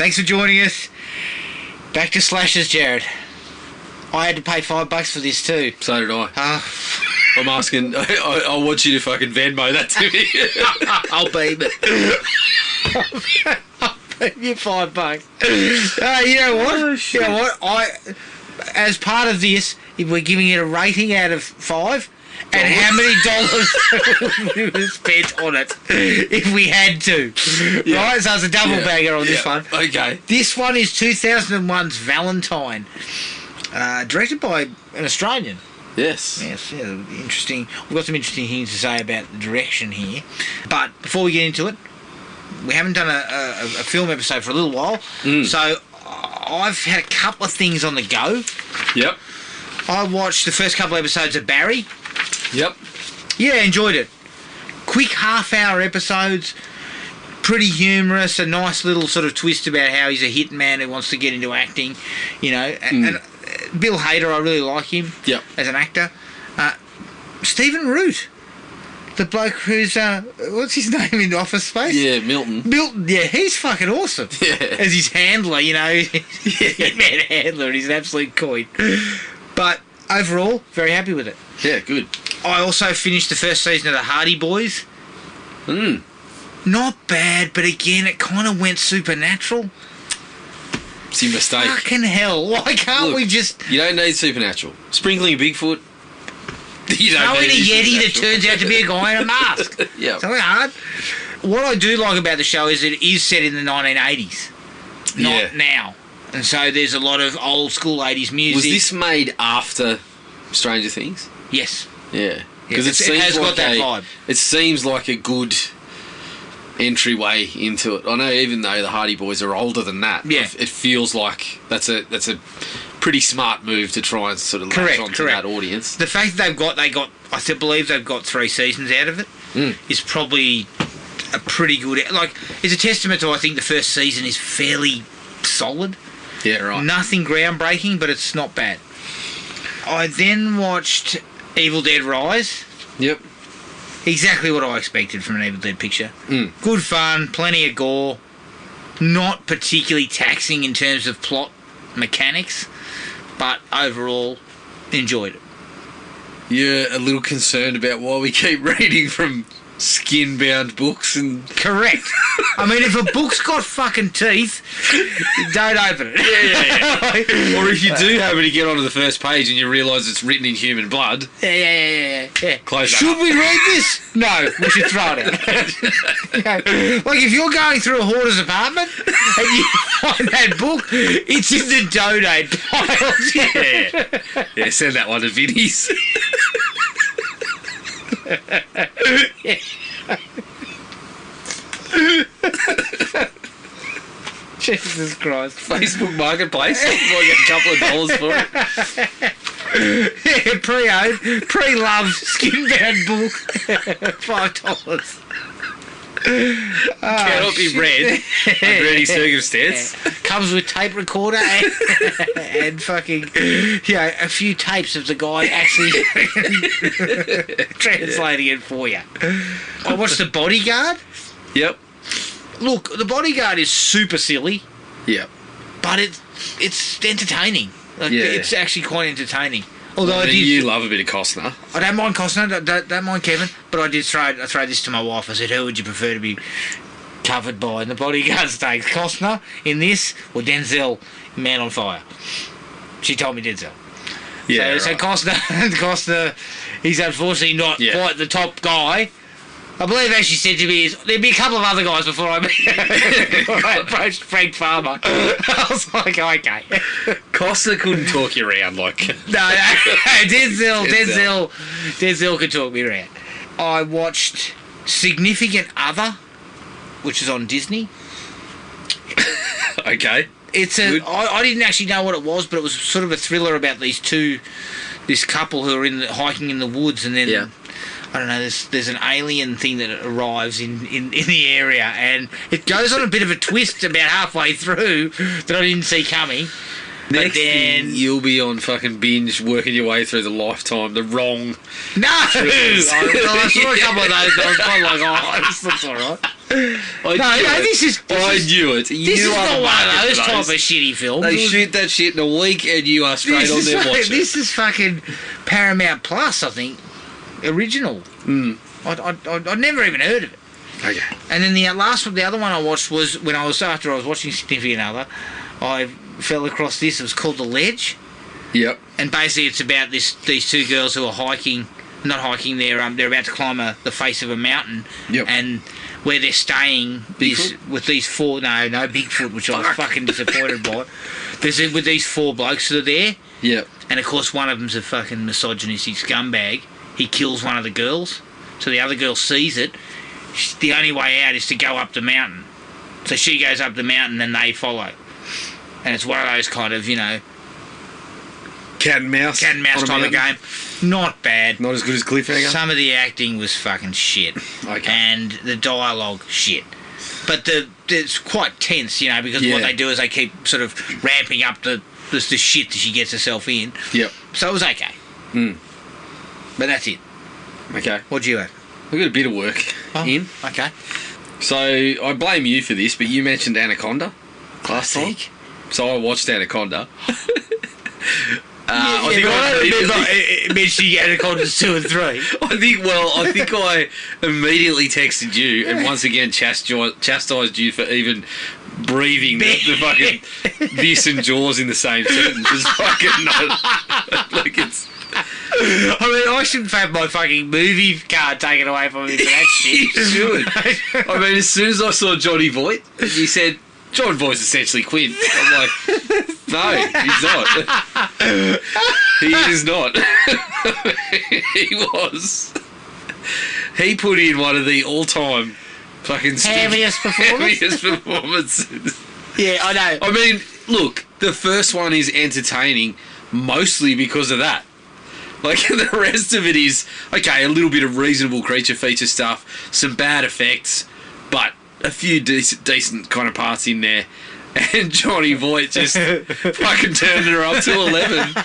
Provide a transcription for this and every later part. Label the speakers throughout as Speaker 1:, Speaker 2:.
Speaker 1: Thanks for joining us. Back to Slashers, Jared. I had to pay $5 for this too.
Speaker 2: So did I. I'm asking. I want you to fucking Venmo that to me.
Speaker 1: I'll beam it. I'll beam you $5. You know what?
Speaker 2: Oh,
Speaker 1: you know what? As part of this, if we're giving it a rating out of 5, and how many dollars we would have spent on it if we had to. Yeah. Right? So it's a double bagger on this one.
Speaker 2: Okay.
Speaker 1: This one is 2001's Valentine, directed by an Australian.
Speaker 2: Yes.
Speaker 1: Yes, yeah, interesting. We've got some interesting things to say about the direction here. But before we get into it, we haven't done a film episode for a little while. So I've had a couple of things on the go.
Speaker 2: Yep.
Speaker 1: I watched the first couple of episodes of Barry.
Speaker 2: Yep.
Speaker 1: Yeah, enjoyed it. Quick half-hour episodes, pretty humorous, a nice little sort of twist about how he's a hitman who wants to get into acting, you know. And Bill Hader, I really like him as an actor. Stephen Root, the bloke who's, what's his name in Office Space?
Speaker 2: Yeah, Milton.
Speaker 1: Milton, yeah, he's fucking awesome.
Speaker 2: Yeah.
Speaker 1: As his handler, you know, hitman handler, he's an absolute coin. But overall, very happy with it.
Speaker 2: Yeah, good.
Speaker 1: I also finished the first season of the Hardy Boys. Not bad, but again, it kind of went supernatural.
Speaker 2: It's your mistake.
Speaker 1: Fucking hell, why can't we just...
Speaker 2: You don't need supernatural. Sprinkling a Bigfoot. You don't
Speaker 1: Throw in a
Speaker 2: need
Speaker 1: Yeti that turns out to be a guy in a mask.
Speaker 2: Yeah.
Speaker 1: It's not hard. What I do like about the show is it is set in the 1980s. Not now. And so there's a lot of old school 80s music.
Speaker 2: Was this made after Stranger Things?
Speaker 1: Yes.
Speaker 2: Yeah. Because
Speaker 1: it has got that vibe.
Speaker 2: It seems like a good entryway into it. I know even though the Hardy Boys are older than that, it feels like that's a pretty smart move to try and sort of latch onto that audience.
Speaker 1: The fact that they got I believe they've got 3 seasons out of it is probably a pretty good... Like, it's a testament to, I think, the first season is fairly solid.
Speaker 2: Yeah, right.
Speaker 1: Nothing groundbreaking, but it's not bad. I then watched Evil Dead Rise.
Speaker 2: Yep.
Speaker 1: Exactly what I expected from an Evil Dead picture. Good fun, plenty of gore. Not particularly taxing in terms of plot mechanics, but overall, enjoyed it.
Speaker 2: You're a little concerned about why we keep reading from skin-bound books and...
Speaker 1: Correct. I mean, if a book's got fucking teeth, don't open it.
Speaker 2: Yeah. Or if you do happen to get onto the first page and you realise it's written in human blood...
Speaker 1: Yeah.
Speaker 2: Close that
Speaker 1: Should we read this? No, we should throw it out. Like, if you're going through a hoarder's apartment and you find that book, it's in the donate pile.
Speaker 2: Yeah, send that one to Vinny's.
Speaker 1: Jesus Christ.
Speaker 2: Facebook Marketplace. Might get a couple of dollars for it.
Speaker 1: Yeah, pre-owned, pre-loved, skin-bound book. $5.
Speaker 2: Cannot be read under any circumstance.
Speaker 1: Comes with tape recorder and fucking, a few tapes of the guy actually translating it for you. I watched The Bodyguard.
Speaker 2: Yep.
Speaker 1: Look, The Bodyguard is super silly.
Speaker 2: Yep.
Speaker 1: But it's entertaining. It's actually quite entertaining. Although
Speaker 2: you love a bit of Costner.
Speaker 1: I don't mind Costner, don't mind Kevin, but I did throw this to my wife. I said, who would you prefer to be covered by? And The Bodyguard stakes Costner in this or Denzel in Man on Fire. She told me Denzel.
Speaker 2: Yeah,
Speaker 1: so Costner, he's unfortunately not quite the top guy. I believe actually said to me, there'd be a couple of other guys before I approached Frank Farmer. I was like, okay.
Speaker 2: Costner couldn't talk you around like...
Speaker 1: No, Denzel could talk me around. I watched Significant Other, which is on Disney.
Speaker 2: Okay.
Speaker 1: I didn't actually know what it was, but it was sort of a thriller about this couple who are hiking in the woods, and then I don't know, there's an alien thing that arrives in the area, and it goes on a bit of a twist about halfway through that I didn't see coming.
Speaker 2: Next thing you'll be on fucking binge working your way through the Lifetime, the wrong...
Speaker 1: No! I saw a couple of those, but I was kind of like, this looks alright. This is
Speaker 2: knew it.
Speaker 1: This is not one of those type of shitty films.
Speaker 2: They shoot that shit in a week, and you are straight on there watching.
Speaker 1: This is fucking Paramount Plus, I think, original. I'd never even heard of it.
Speaker 2: Okay.
Speaker 1: And then the other one I watched was when after I was watching Significant Other, I fell across this. It was called The Ledge.
Speaker 2: Yep.
Speaker 1: And basically, it's about these two girls who are hiking. Not hiking. They're about to climb the face of a mountain.
Speaker 2: Yep.
Speaker 1: And where they're staying is with these four. No Bigfoot, which I was fucking disappointed by. With these four blokes that are there.
Speaker 2: Yep.
Speaker 1: And of course, one of them's a fucking misogynistic scumbag. He kills one of the girls, so the other girl sees it. The only way out is to go up the mountain. So she goes up the mountain and they follow. And it's one of those kind of,
Speaker 2: cat and mouse
Speaker 1: type of game. Not bad.
Speaker 2: Not as good as Cliffhanger?
Speaker 1: Some of the acting was fucking shit.
Speaker 2: Okay.
Speaker 1: And the dialogue, shit. But it's quite tense, because what they do is they keep sort of ramping up the shit that she gets herself in.
Speaker 2: Yep.
Speaker 1: So it was okay. But that's it.
Speaker 2: Okay.
Speaker 1: What'd you have?
Speaker 2: We've got a bit of work in.
Speaker 1: Okay.
Speaker 2: So I blame you for this, but you mentioned Anaconda last time. So I watched Anaconda.
Speaker 1: I mentioning Anacondas 2 and 3.
Speaker 2: I think I immediately texted you and once again chastised you for even breathing the fucking this and Jaws in the same sentence. It's fucking not like it's.
Speaker 1: I shouldn't have my fucking movie card taken away from me for that shit.
Speaker 2: You should. As soon as I saw Johnny Voight, you said, John Voight's essentially Quinn. I'm like, no, he's not. He is not. He was. He put in one of the all-time fucking
Speaker 1: heaviest
Speaker 2: performances.
Speaker 1: Yeah, I know.
Speaker 2: Look, the first one is entertaining mostly because of that. Like, the rest of it is, okay, a little bit of reasonable creature feature stuff, some bad effects, but a few decent kind of parts in there. And Johnny Voight just fucking turned her up to 11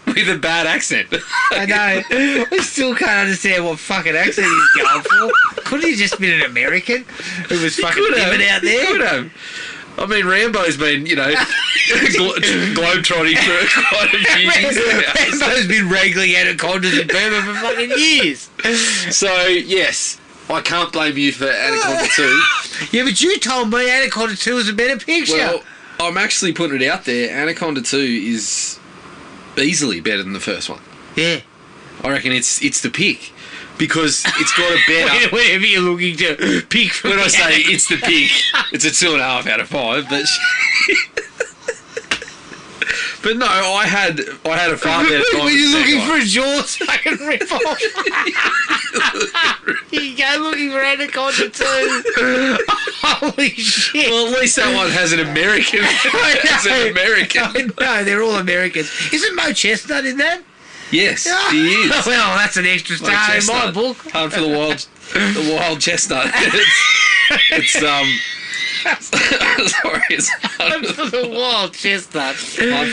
Speaker 2: with a bad accent.
Speaker 1: I know. I still can't understand what fucking accent he's going for. Couldn't he just been an American who was fucking living out there?
Speaker 2: Could have. Rambo's been, globetrotting for quite a few years.
Speaker 1: Rambo's been wrangling anacondas in Burma for fucking years.
Speaker 2: So, yes, I can't blame you for Anaconda 2.
Speaker 1: Yeah, but you told me Anaconda 2 was a better picture.
Speaker 2: Well, I'm actually putting it out there. Anaconda 2 is easily better than the first one.
Speaker 1: Yeah.
Speaker 2: I reckon it's the pick. Because it's got a better...
Speaker 1: Whenever you're looking to pick from...
Speaker 2: When I say it's the pick, it's a 2.5 out of 5, but... But no, I had a far better time.
Speaker 1: When you're looking for a Jaws fucking rip-off. You go looking for Anaconda 2. Holy shit.
Speaker 2: Well, at least that one has an American.
Speaker 1: No, they're all Americans. Isn't Mo Chestnut in that?
Speaker 2: Yes, he is.
Speaker 1: Well, that's an extra star in my book.
Speaker 2: Hunt for the wild chestnut. It's sorry, it's
Speaker 1: Hunt for the wild chestnut.
Speaker 2: Hunt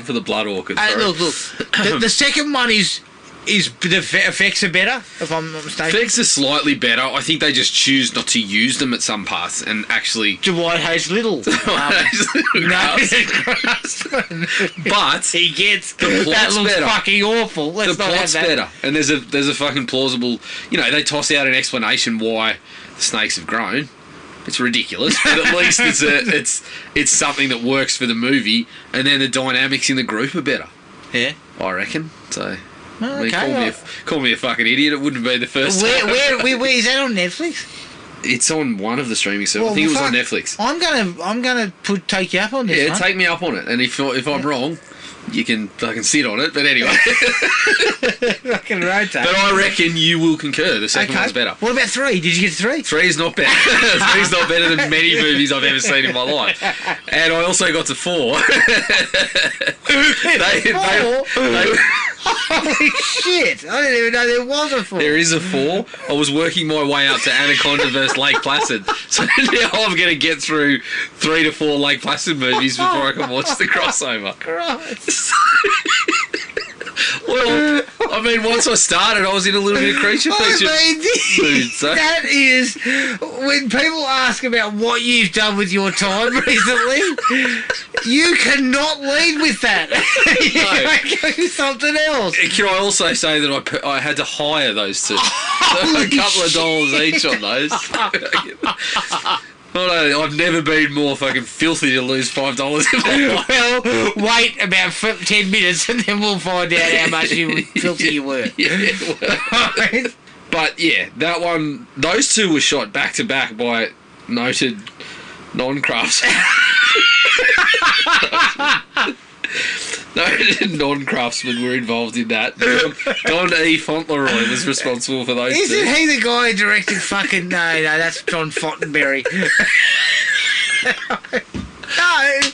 Speaker 2: for the blood orchid.
Speaker 1: Look. The second one is the effects are better, if I'm not mistaken.
Speaker 2: Effects are slightly better. I think they just choose not to use them at some parts and actually...
Speaker 1: Dwight Hayes Little.
Speaker 2: But
Speaker 1: he gets...
Speaker 2: The plot's
Speaker 1: that looks
Speaker 2: better.
Speaker 1: Fucking awful. Let's
Speaker 2: the
Speaker 1: not
Speaker 2: plot's
Speaker 1: have that.
Speaker 2: better. And there's a fucking plausible... they toss out an explanation why the snakes have grown. It's ridiculous, but at least it's something that works for the movie, and then the dynamics in the group are better.
Speaker 1: Yeah.
Speaker 2: I reckon, so...
Speaker 1: Okay,
Speaker 2: call me a fucking idiot. It wouldn't be the first
Speaker 1: time.
Speaker 2: Where
Speaker 1: is that on Netflix?
Speaker 2: It's on one of the streaming services. I think it was on Netflix.
Speaker 1: I'm gonna take you up on this.
Speaker 2: Yeah, take me up on it. And if I'm wrong, you can fucking sit on it. But anyway,
Speaker 1: fucking rotate.
Speaker 2: But I reckon you will concur. The second one's better.
Speaker 1: What about 3? Did you get 3?
Speaker 2: 3 is not better. 3 is not better than many movies I've ever seen in my life. And I also got to 4.
Speaker 1: Holy shit! I didn't even know there was a 4.
Speaker 2: There is a 4. I was working my way up to Anaconda vs Lake Placid, so now I'm going to get through 3 to 4 Lake Placid movies before I can watch the crossover.
Speaker 1: Christ.
Speaker 2: Well, I mean, once I started, I was in a little bit of creature feature mood. So.
Speaker 1: That is, when people ask about what you've done with your time recently, you cannot lead with that. You go with something else.
Speaker 2: Can I also say that I had to hire those two? A couple of dollars each on those. I've never been more fucking filthy to lose $5.
Speaker 1: Well, wait about 10 minutes and then we'll find out how much filthy you were.
Speaker 2: Yeah, well. But yeah, that one, those two were shot back to back by noted non-craftsmen. Noted non-craftsmen were involved in that. Don E. Fauntleroy was responsible for those two.
Speaker 1: Isn't he the guy who directed fucking... No, that's John Fontenberry. No.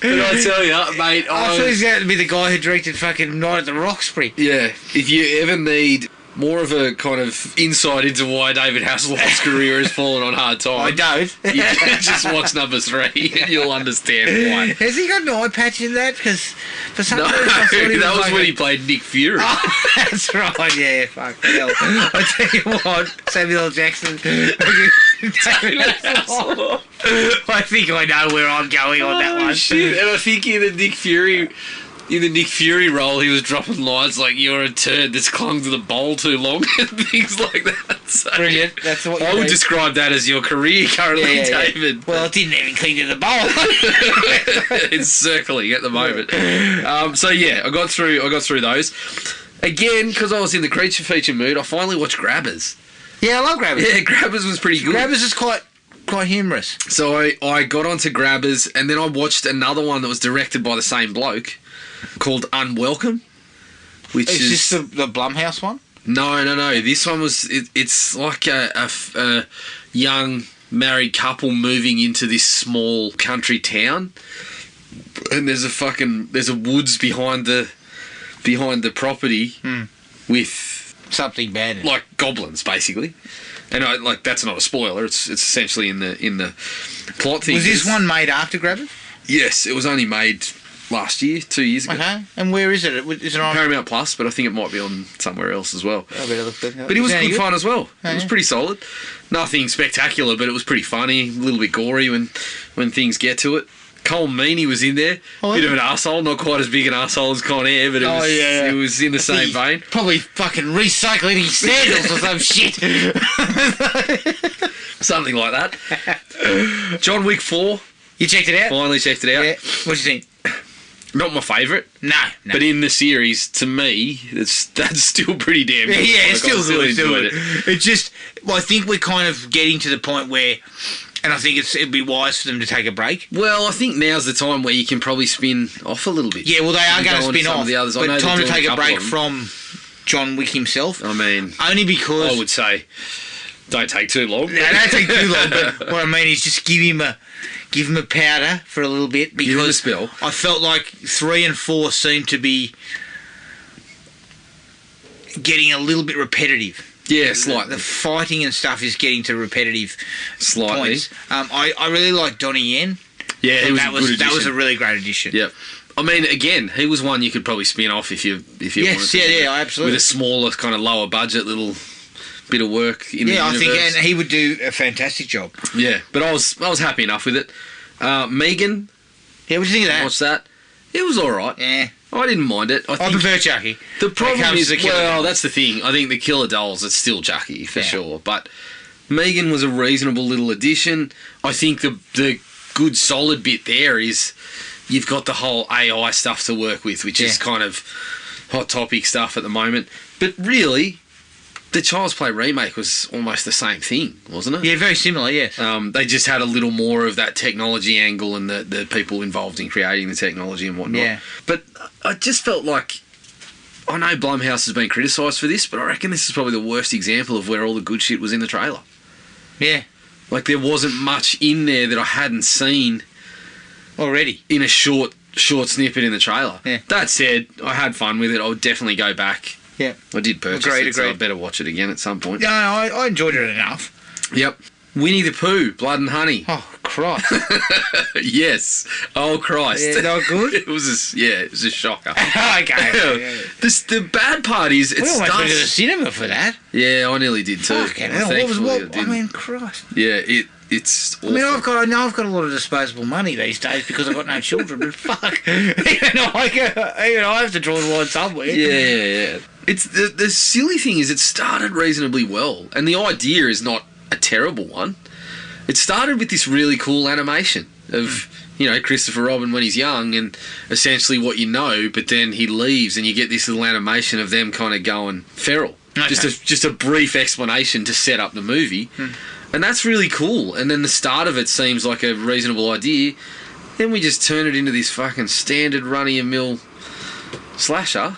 Speaker 2: But I tell you, mate...
Speaker 1: I thought he was going to be the guy who directed fucking Night at the Roxbury.
Speaker 2: Yeah, if you ever need more of a kind of insight into why David Hasselhoff's career has fallen on hard times...
Speaker 1: I don't.
Speaker 2: You can just watch number 3 and you'll understand why.
Speaker 1: Has he got an eye patch in that? Because for some reason
Speaker 2: I
Speaker 1: thought he
Speaker 2: that was when he played Nick Fury.
Speaker 1: Oh, that's right, yeah, fuck hell. I tell you what, Samuel L. Jackson... I think I know where I'm going on that one.
Speaker 2: Shit. And I think in the Nick Fury role, he was dropping lines like, "You're a turd that's clung to the bowl too long," and things like that. So
Speaker 1: brilliant. That's what
Speaker 2: I would describe that as your career currently, David.
Speaker 1: Yeah. Well, it didn't even cling to the bowl.
Speaker 2: It's circling at the moment. So yeah, I got through those. Again, because I was in the creature feature mood, I finally watched Grabbers.
Speaker 1: Yeah, I love Grabbers.
Speaker 2: Yeah, Grabbers was pretty good.
Speaker 1: Grabbers is quite humorous.
Speaker 2: So I got onto Grabbers, and then I watched another one that was directed by the same bloke, called Unwelcome, which
Speaker 1: is this the Blumhouse one?
Speaker 2: No. This one was it's like a young married couple moving into this small country town, and there's a woods behind the property with
Speaker 1: something bad in it.
Speaker 2: Like goblins, basically. And that's not a spoiler. It's essentially in the plot thing.
Speaker 1: Was this one made after Grabbers?
Speaker 2: Yes, it was only made last year, 2 years ago.
Speaker 1: Okay. And where is it? Is it on
Speaker 2: Paramount Plus? But I think it might be on somewhere else as well.
Speaker 1: I better look at that.
Speaker 2: But it was good fun as well.
Speaker 1: Oh,
Speaker 2: it was pretty solid. Nothing spectacular, but it was pretty funny. A little bit gory when things get to it. Cole Meany was in there. Bit of an arsehole. Not quite as big an arsehole as Con Air, but it was in the same vein.
Speaker 1: Probably fucking recycling his sandals or some shit.
Speaker 2: Something like that. John Wick 4.
Speaker 1: You checked it out?
Speaker 2: Finally checked it out.
Speaker 1: Yeah. What do you think?
Speaker 2: Not my favourite.
Speaker 1: No.
Speaker 2: But in the series, to me, that's still pretty damn good.
Speaker 1: Yeah, it's still good.
Speaker 2: Enjoyed it.
Speaker 1: It's just, I think we're kind of getting to the point where, and I think it'd be wise for them to take a break.
Speaker 2: Well, I think now's the time where you can probably spin off a little bit.
Speaker 1: Yeah, well, they are going to spin off.
Speaker 2: The others.
Speaker 1: But time to take a break from John Wick himself.
Speaker 2: I mean,
Speaker 1: only because
Speaker 2: I would say, don't take too long.
Speaker 1: No, don't take too long. But what I mean is just give him a powder for a little bit, because
Speaker 2: give him a spill.
Speaker 1: I felt like 3 and 4 seemed to be getting a little bit repetitive.
Speaker 2: Yeah, slightly.
Speaker 1: The fighting and stuff is getting to repetitive points. I really like Donnie Yen.
Speaker 2: Yeah, he was a good addition.
Speaker 1: That was a really great addition.
Speaker 2: Yep. I mean, again, he was one you could probably spin off if you wanted to.
Speaker 1: Yeah, absolutely.
Speaker 2: With a smaller, kind of lower budget little bit of work in the universe. I think,
Speaker 1: and he would do a fantastic job.
Speaker 2: Yeah, but I was happy enough with it. Megan.
Speaker 1: Yeah, what do you think of that?
Speaker 2: What's that? It was all right.
Speaker 1: Yeah.
Speaker 2: I didn't mind it. I
Speaker 1: prefer Chucky.
Speaker 2: The problem is, that's the thing. I think the Killer Dolls, it's still Chucky, for sure. But Megan was a reasonable little addition. I think the good, solid bit there is you've got the whole AI stuff to work with, which is kind of hot topic stuff at the moment. But really, the Child's Play remake was almost the same thing, wasn't it?
Speaker 1: Yeah, very similar, yes.
Speaker 2: They just had a little more of that technology angle and the people involved in creating the technology and whatnot.
Speaker 1: Yeah.
Speaker 2: But I just felt like, I know Blumhouse has been criticised for this, but I reckon this is probably the worst example of where all the good shit was in the trailer.
Speaker 1: Yeah.
Speaker 2: Like, there wasn't much in there that I hadn't seen
Speaker 1: already
Speaker 2: in a short snippet in the trailer.
Speaker 1: Yeah.
Speaker 2: That said, I had fun with it. I would definitely go back.
Speaker 1: Yeah.
Speaker 2: I did purchase it, so I better watch it again at some point.
Speaker 1: No, I enjoyed it enough.
Speaker 2: Yep. Winnie the Pooh, Blood and Honey.
Speaker 1: Oh, Christ.
Speaker 2: Yes. Oh, Christ.
Speaker 1: Yeah, not good?
Speaker 2: It was a shocker.
Speaker 1: Okay.
Speaker 2: The bad part is it
Speaker 1: We almost
Speaker 2: starts...
Speaker 1: went to the cinema for that.
Speaker 2: Yeah, I nearly did too.
Speaker 1: Fucking hell. I mean, Christ.
Speaker 2: Yeah, it's awful.
Speaker 1: I mean, I know I've got a lot of disposable money these days because I've got no children, but fuck, even I have to draw the line somewhere.
Speaker 2: Yeah. It's the silly thing is it started reasonably well, and the idea is not a terrible one. It started with this really cool animation of Christopher Robin when he's young, and essentially what you know, but then he leaves, and you get this little animation of them kind of going feral. Okay. Just a brief explanation to set up the movie. And that's really cool. And then the start of it seems like a reasonable idea. Then we just turn it into this fucking standard run-of-the-mill slasher.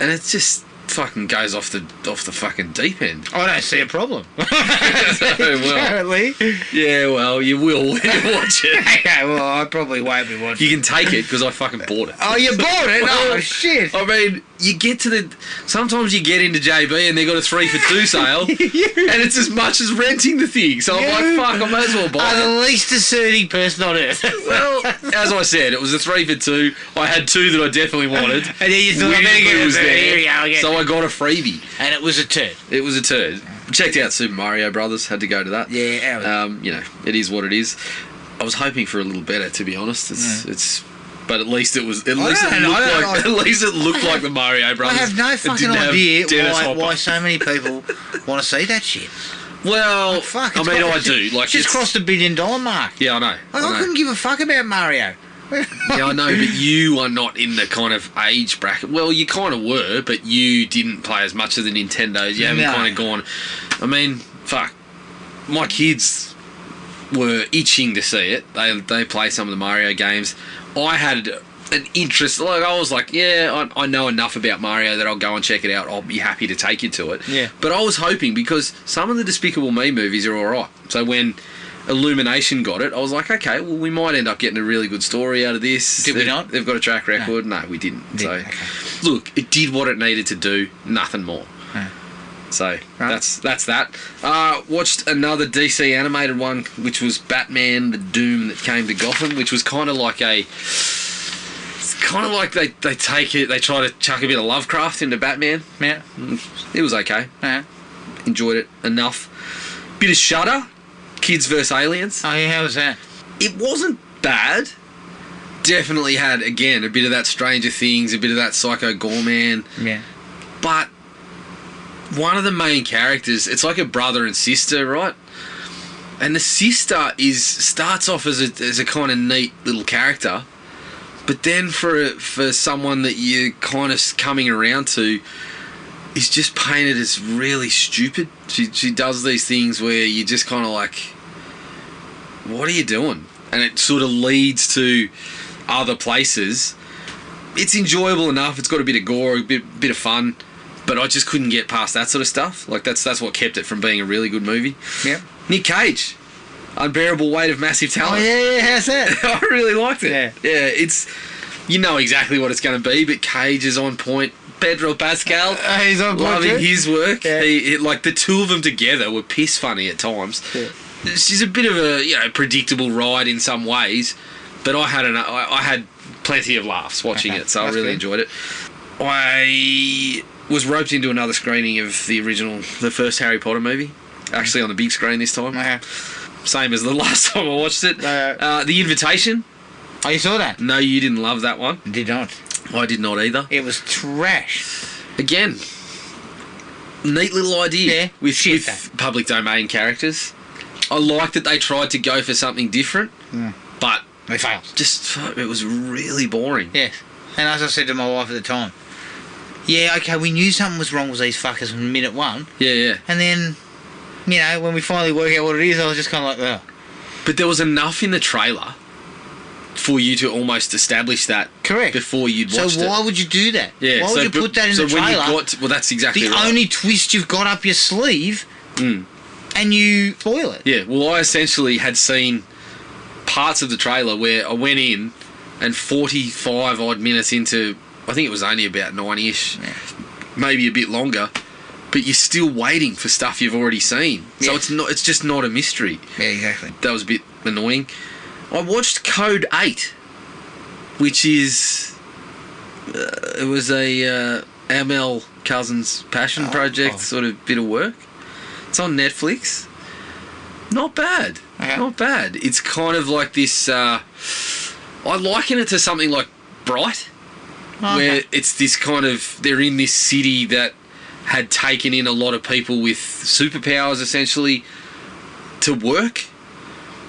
Speaker 2: And it just fucking goes off the fucking deep end.
Speaker 1: I don't see a problem.
Speaker 2: Apparently. Yeah, well, you will when you watch it.
Speaker 1: Okay, well, I probably won't be watching.
Speaker 2: You can take it because I fucking bought it.
Speaker 1: Oh, you bought it? Oh, shit.
Speaker 2: I mean, you get to sometimes you get into JB and they got a 3 for 2 sale, and it's as much as renting the thing. So I'm like, fuck, I may as well buy it.
Speaker 1: The least discerning person on earth.
Speaker 2: Well, as I said, it was a 3 for 2. I had 2 that I definitely wanted.
Speaker 1: And then you thought, it was there. Here we go again.
Speaker 2: So I got a freebie.
Speaker 1: And it was a turd.
Speaker 2: It was a turd. Checked out Super Mario Brothers. Had to go to that.
Speaker 1: Yeah.
Speaker 2: It is what it is. I was hoping for a little better, to be honest. But at least it was. At least it looked like the Mario Brothers.
Speaker 1: I have no fucking idea why so many people want to see that shit.
Speaker 2: Well, I do. Like,
Speaker 1: just crossed $1 billion mark.
Speaker 2: Yeah, I know.
Speaker 1: I couldn't give a fuck about Mario.
Speaker 2: Yeah, I know, but you are not in the kind of age bracket. Well, you kind of were, but you didn't play as much of the Nintendos. You haven't kind of gone... I mean, fuck. My kids were itching to see it. They play some of the Mario games. I had an interest... I was like, I know enough about Mario that I'll go and check it out. I'll be happy to take you to it.
Speaker 1: Yeah.
Speaker 2: But I was hoping, because some of the Despicable Me movies are all right. So when Illumination got it, I was like, okay, well, we might end up getting a really good story out of this.
Speaker 1: Did we not?
Speaker 2: They've got a track record. No, we didn't. Look, it did what it needed to do, nothing more. So that's that. Watched another DC animated one, which was Batman: The Doom That Came to Gotham, which was kind of like they take it, they try to chuck a bit of Lovecraft into Batman.
Speaker 1: Yeah,
Speaker 2: it was okay. Enjoyed it enough. Bit of Shudder. Kids vs. Aliens.
Speaker 1: Oh, yeah, how was that?
Speaker 2: It wasn't bad. Definitely had, again, a bit of that Stranger Things, a bit of that Psycho Gorman.
Speaker 1: Yeah.
Speaker 2: But one of the main characters, it's like a brother and sister, right? And the sister starts off as a kind of neat little character, but then for someone that you're kind of coming around to, is just painted as really stupid. She does these things where you're just kind of like, what are you doing? And it sort of leads to other places. It's enjoyable enough. It's got a bit of gore, a bit of fun, but I just couldn't get past that sort of stuff. Like that's what kept it from being a really good movie.
Speaker 1: Yeah.
Speaker 2: Nick Cage, Unbearable Weight of Massive Talent.
Speaker 1: Oh yeah, how's that?
Speaker 2: I really liked it.
Speaker 1: Yeah,
Speaker 2: it's exactly what it's going to be, but Cage is on point. Pedro Pascal,
Speaker 1: he's on point.
Speaker 2: Loving his work.
Speaker 1: Yeah.
Speaker 2: Like the two of them together were piss funny at times.
Speaker 1: Yeah.
Speaker 2: She's a bit of a predictable ride in some ways, but I had plenty of laughs watching it, so I really enjoyed it. I was roped into another screening of the first Harry Potter movie, actually on the big screen this time. Same as the last time I watched it. The Invitation.
Speaker 1: Oh, you saw that?
Speaker 2: No, you didn't love that one.
Speaker 1: Did not.
Speaker 2: I did not either.
Speaker 1: It was trash.
Speaker 2: Again, neat little idea
Speaker 1: with
Speaker 2: public domain characters. I like that they tried to go for something different, but
Speaker 1: they failed.
Speaker 2: It was really boring.
Speaker 1: Yes. And as I said to my wife at the time, okay, we knew something was wrong with these fuckers from minute one.
Speaker 2: Yeah.
Speaker 1: And then, when we finally work out what it is, I was just kind of like,
Speaker 2: But there was enough in the trailer for you to almost establish that before you'd watched it.
Speaker 1: So why would you do that?
Speaker 2: Yeah,
Speaker 1: why would you put that in the trailer?
Speaker 2: Well, that's exactly right.
Speaker 1: The only twist you've got up your sleeve, and you spoil it.
Speaker 2: Yeah, well, I essentially had seen parts of the trailer where I went in and 45 odd minutes into, I think it was only about 9-ish, maybe a bit longer, but you're still waiting for stuff you've already seen. So
Speaker 1: Yeah.
Speaker 2: it's just not a mystery.
Speaker 1: Yeah, exactly.
Speaker 2: That was a bit annoying. I watched Code 8, which is it was a Amel Cousins passion project sort of bit of work. It's on Netflix. Not bad.
Speaker 1: Okay.
Speaker 2: Not bad. It's kind of like this. I liken it to something like Bright, where it's this kind of, they're in this city that had taken in a lot of people with superpowers essentially to work.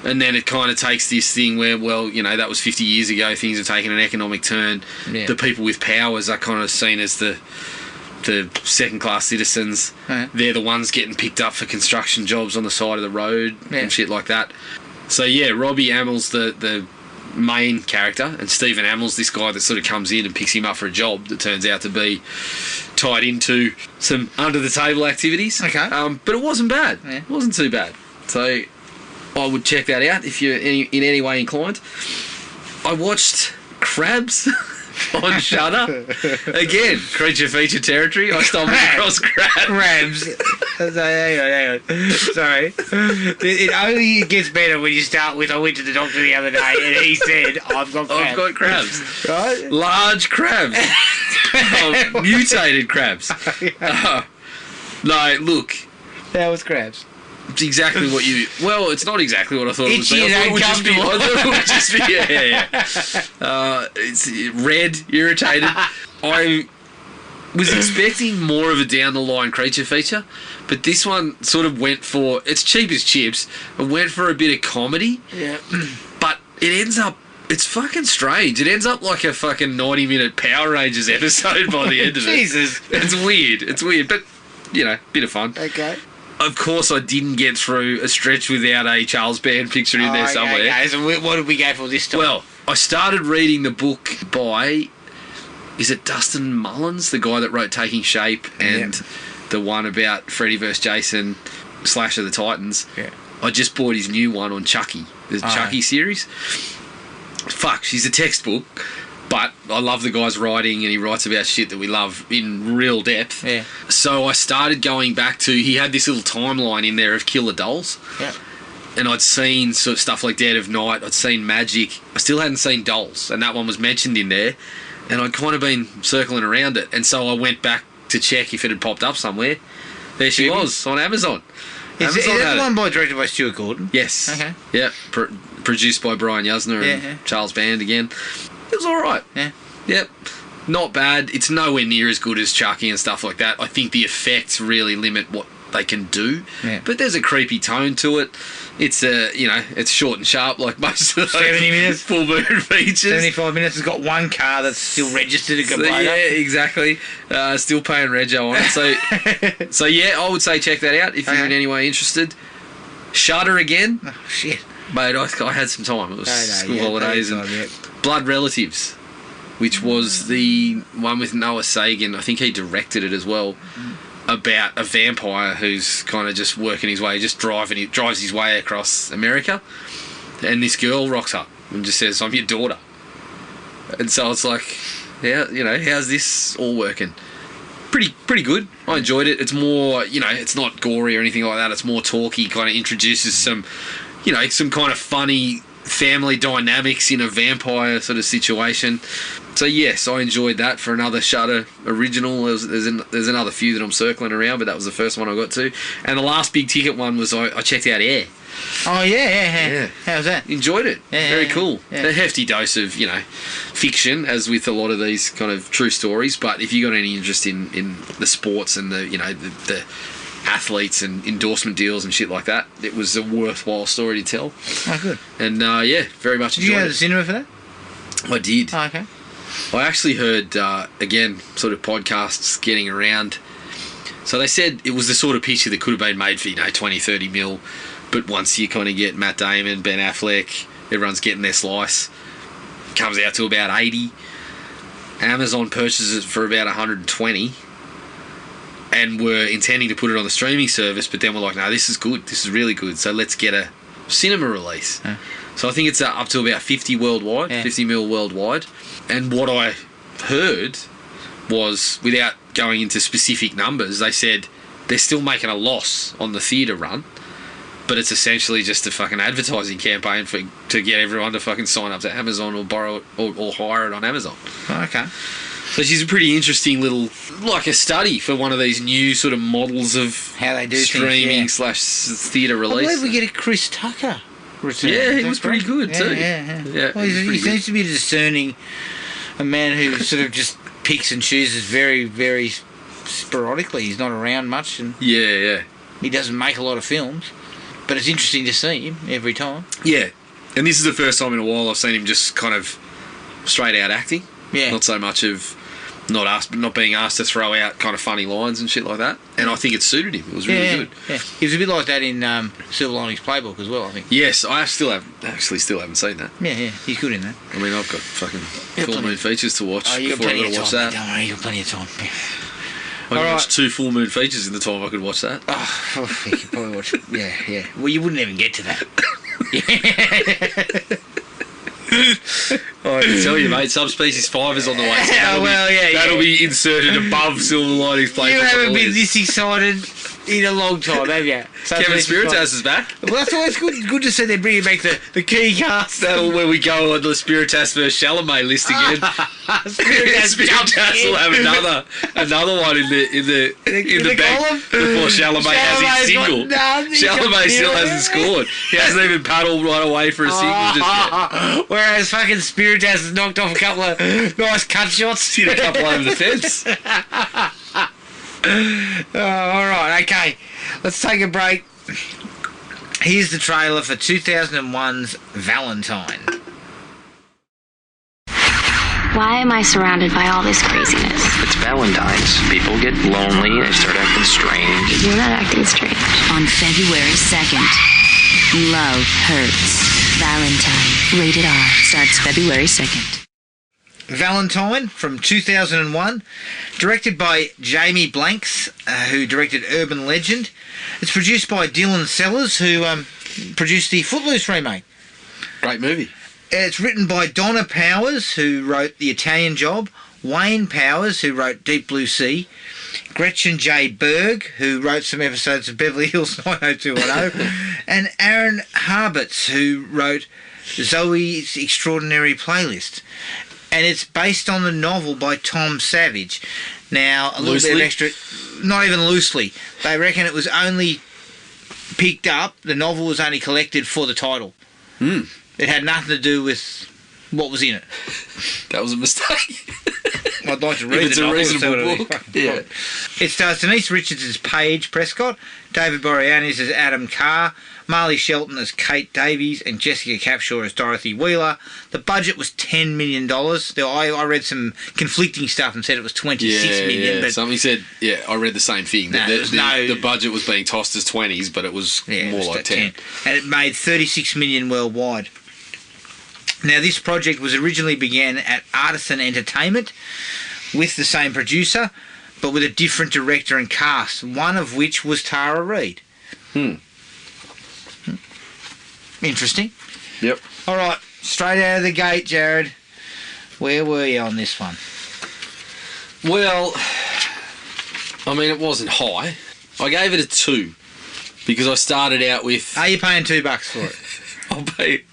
Speaker 2: And then it kind of takes this thing where, well, you know, that was 50 years ago. Things have taken an economic turn.
Speaker 1: Yeah.
Speaker 2: The people with powers are kind of seen as the second-class citizens.
Speaker 1: Yeah.
Speaker 2: They're the ones getting picked up for construction jobs on the side of the road and shit like that. So, yeah, Robbie Amell's the main character, and Stephen Amell's this guy that sort of comes in and picks him up for a job that turns out to be tied into some under-the-table activities.
Speaker 1: Okay.
Speaker 2: But it wasn't bad.
Speaker 1: Yeah.
Speaker 2: It wasn't too bad. So I would check that out if you're in any way inclined. I watched Crabs on Shudder. Again, creature feature territory. I stumbled across Crabs.
Speaker 1: Crabs. Hang on. Sorry. It only gets better when you start with, I went to the doctor the other day and he said, I've got crabs.
Speaker 2: I've got crabs.
Speaker 1: Right?
Speaker 2: Large crabs. Mutated crabs. No, look.
Speaker 1: That was crabs.
Speaker 2: It's exactly what you... Well, it's not exactly what I thought it would be.
Speaker 1: Itchy and uncomfortable.
Speaker 2: I thought it would just be... Yeah. It's red, irritated. I was expecting more of a down-the-line creature feature, but this one sort of went for... It's cheap as chips. It went for a bit of comedy.
Speaker 1: Yeah.
Speaker 2: But it ends up... It's fucking strange. It ends up like a fucking 90-minute Power Rangers episode by the end of it.
Speaker 1: Jesus.
Speaker 2: It's weird. It's weird, but, you know, bit of fun.
Speaker 1: Okay.
Speaker 2: Of course, I didn't get through a stretch without a Charles Band picture in there somewhere.
Speaker 1: Okay. So what did we go for this time?
Speaker 2: Well, I started reading the book by... Is it Dustin Mullins, the guy that wrote Taking Shape and the one about Freddy vs. Jason, Slash of the Titans?
Speaker 1: Yeah.
Speaker 2: I just bought his new one on Chucky, the Chucky series. Fuck, she's a textbook, but I love the guy's writing and he writes about shit that we love in real depth.
Speaker 1: Yeah.
Speaker 2: So I started going back to... He had this little timeline in there of killer dolls.
Speaker 1: Yeah.
Speaker 2: And I'd seen sort of stuff like Dead of Night. I'd seen Magic. I still hadn't seen Dolls, and that one was mentioned in there. And I'd kind of been circling around it. And so I went back to check if it had popped up somewhere. There she was, on Amazon.
Speaker 1: Is that the one directed by Stuart Gordon?
Speaker 2: Yes.
Speaker 1: Okay.
Speaker 2: Yeah. Produced by Brian Yuzna and Charles Band again. It was all right.
Speaker 1: Yeah.
Speaker 2: Yep. Not bad. It's nowhere near as good as Chucky and stuff like that. I think the effects really limit what they can do.
Speaker 1: Yeah.
Speaker 2: But there's a creepy tone to it. It's it's short and sharp like most of those
Speaker 1: 70 minutes.
Speaker 2: full moon features.
Speaker 1: 75 minutes. It's got one car that's still registered at Gabota.
Speaker 2: Yeah, exactly. Still paying rego on it. So yeah, I would say check that out if you're in any way interested. Shudder again.
Speaker 1: Oh, shit.
Speaker 2: Mate, I had some time. It was school holidays. And Blood Relatives, which was the one with Noah Sagan. I think he directed it as well. About a vampire who's kind of just working his way, just drives his way across America, and this girl rocks up and just says, "I'm your daughter." And so it's like, yeah, how's this all working? Pretty good. I enjoyed it. It's more, it's not gory or anything like that. It's more talky. Kind of introduces some kind of funny family dynamics in a vampire sort of situation. So yes, I enjoyed that for another Shudder original. There's another few that I'm circling around, but that was the first one I got to. And the last big ticket one was I checked out Air.
Speaker 1: Oh yeah. How's that?
Speaker 2: Enjoyed it.
Speaker 1: Yeah,
Speaker 2: very cool.
Speaker 1: Yeah.
Speaker 2: A hefty dose of fiction, as with a lot of these kind of true stories. But if you got any interest in the sports and the athletes and endorsement deals and shit like that, it was a worthwhile story to tell.
Speaker 1: Oh, good.
Speaker 2: And very much enjoyed it.
Speaker 1: Did you go to the cinema for that?
Speaker 2: I did.
Speaker 1: Oh, okay.
Speaker 2: I actually heard, again, sort of podcasts getting around. So they said it was the sort of picture that could have been made for, 20, 30 mil. But once you kind of get Matt Damon, Ben Affleck, everyone's getting their slice. Comes out to about 80. Amazon purchases it for about 120. And were intending to put it on the streaming service, but then we're like, no, this is good. This is really good. So let's get a cinema release. Yeah. So I think it's up to about 50 worldwide, 50 mil worldwide. And what I heard was, without going into specific numbers, they said they're still making a loss on the theatre run, but it's essentially just a fucking advertising campaign to get everyone to fucking sign up to Amazon or borrow it or hire it on Amazon.
Speaker 1: Okay.
Speaker 2: So she's a pretty interesting little, like a study for one of these new sort of models of
Speaker 1: how they do
Speaker 2: streaming / theatre release.
Speaker 1: I believe we get a Chris Tucker return.
Speaker 2: Yeah, he was pretty good too.
Speaker 1: Yeah. Well, he seems to be discerning, a man who sort of just picks and chooses very, very sporadically. He's not around much, and
Speaker 2: yeah,
Speaker 1: he doesn't make a lot of films, but it's interesting to see him every time.
Speaker 2: Yeah, and this is the first time in a while I've seen him just kind of straight out acting.
Speaker 1: Yeah,
Speaker 2: not so much of not being asked to throw out kind of funny lines and shit like that. And I think it suited him. It was really good. Yeah,
Speaker 1: he was a bit like that in Silver Linings Playbook as well, I think.
Speaker 2: Yes, I still haven't seen that.
Speaker 1: Yeah, he's good in that.
Speaker 2: I mean, I've got fucking full moon features to watch before I've got to watch that.
Speaker 1: Don't worry, you've got plenty of time. Yeah.
Speaker 2: I could watch 2 full moon features in the time I could watch that.
Speaker 1: Oh, you could probably watch it. Yeah. Well, you wouldn't even get to that.
Speaker 2: I can tell you, mate, Subspecies 5 is on the way. So that'll be inserted above Silver Linings Playbook.
Speaker 1: You haven't been this excited in a long time, have you?
Speaker 2: Kevin Spiritas is back.
Speaker 1: Well, that's always good to see they're bringing back the key cast.
Speaker 2: That'll where we go on the Spiritas versus Chalamet list again. Spiritas will have another one in the bank before Chalamet has his single. Chalamet still hasn't scored. He hasn't even paddled right away for a single just yet.
Speaker 1: Whereas fucking Spiritas has knocked off a couple of nice cut shots.
Speaker 2: Hit a couple over the fence.
Speaker 1: All right, okay. Let's take a break. Here's the trailer for 2001's Valentine.
Speaker 3: Why am I surrounded by all this craziness?
Speaker 4: It's Valentine's. People get lonely, they start acting strange.
Speaker 3: You're not acting strange.
Speaker 5: On February 2nd, Love Hurts. Valentine. Rated R. Starts February 2nd.
Speaker 1: Valentine from 2001, directed by Jamie Blanks, who directed Urban Legend. It's produced by Dylan Sellers, who produced the Footloose remake.
Speaker 2: Great movie.
Speaker 1: It's written by Donna Powers, who wrote The Italian Job, Wayne Powers, who wrote Deep Blue Sea, Gretchen J. Berg, who wrote some episodes of Beverly Hills 90210, and Aaron Harbitz, who wrote Zoe's Extraordinary Playlist. And it's based on the novel by Tom Savage. Now, a little bit of extra... Not even loosely. They reckon it was only picked up, the novel was only collected for the title. It had nothing to do with what was in it.
Speaker 2: That was a mistake.
Speaker 1: I'd like to read it.
Speaker 2: It's a reasonable book. Yeah.
Speaker 1: It stars Denise Richards as Paige Prescott, David Boreanaz as Adam Carr, Marley Shelton as Kate Davies, and Jessica Capshaw as Dorothy Wheeler. The budget was $10 million. I read some conflicting stuff and said it was $26 million. But
Speaker 2: somebody said, I read the same thing. The budget was being tossed as 20s, but it was more like 10.
Speaker 1: And it made $36 million worldwide. Now, this project was originally began at Artisan Entertainment with the same producer, but with a different director and cast, one of which was Tara Reid. Interesting.
Speaker 2: Yep.
Speaker 1: All right, straight out of the gate, Jared. Where were you on this one?
Speaker 2: Well, I mean, it wasn't high. I gave it a 2 because I started out with...
Speaker 1: Are you paying $2 for it?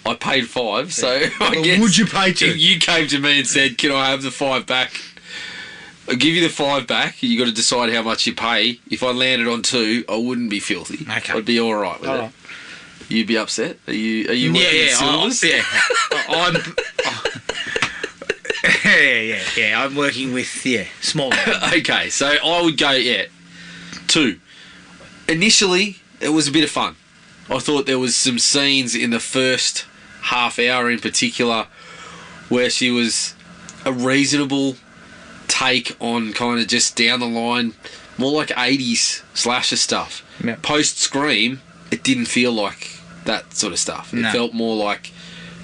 Speaker 2: I paid 5, so I guess...
Speaker 1: Would you pay 2?
Speaker 2: If you came to me and said, can I have the 5 back? I'll give you the 5 back. You got to decide how much you pay. If I landed on 2, I wouldn't be filthy. Okay. I'd be all right with it. Right. You'd be upset? Are you working with silvers?
Speaker 1: I'm working with, small.
Speaker 2: Okay, so I would go, 2. Initially, it was a bit of fun. I thought there was some scenes in the first half hour in particular where she was a reasonable take on kind of just down the line, more like 80s slasher stuff. Yep. Post-Scream, it didn't feel like that sort of stuff. It felt more like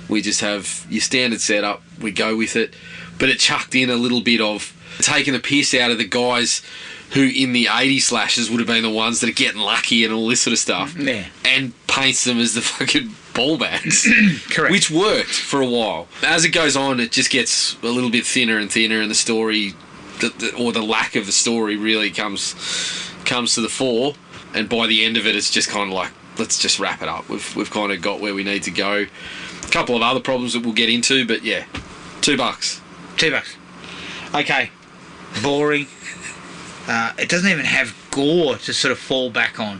Speaker 2: we just have your standard setup, we go with it, but it chucked in a little bit of taking the piss out of the guys who in the 80s slashers would have been the ones that are getting lucky and all this sort of stuff, and paints them as the fucking ball bags.
Speaker 1: Correct.
Speaker 2: Which worked for a while. As it goes on, it just gets a little bit thinner and thinner, and the story, or the lack of the story, really comes comes to the fore, and by the end of it, it's just kind of like, let's just wrap it up. We've kind of got where we need to go. A couple of other problems that we'll get into, but yeah, $2.
Speaker 1: $2. Okay. Boring. It doesn't even have gore to sort of fall back on,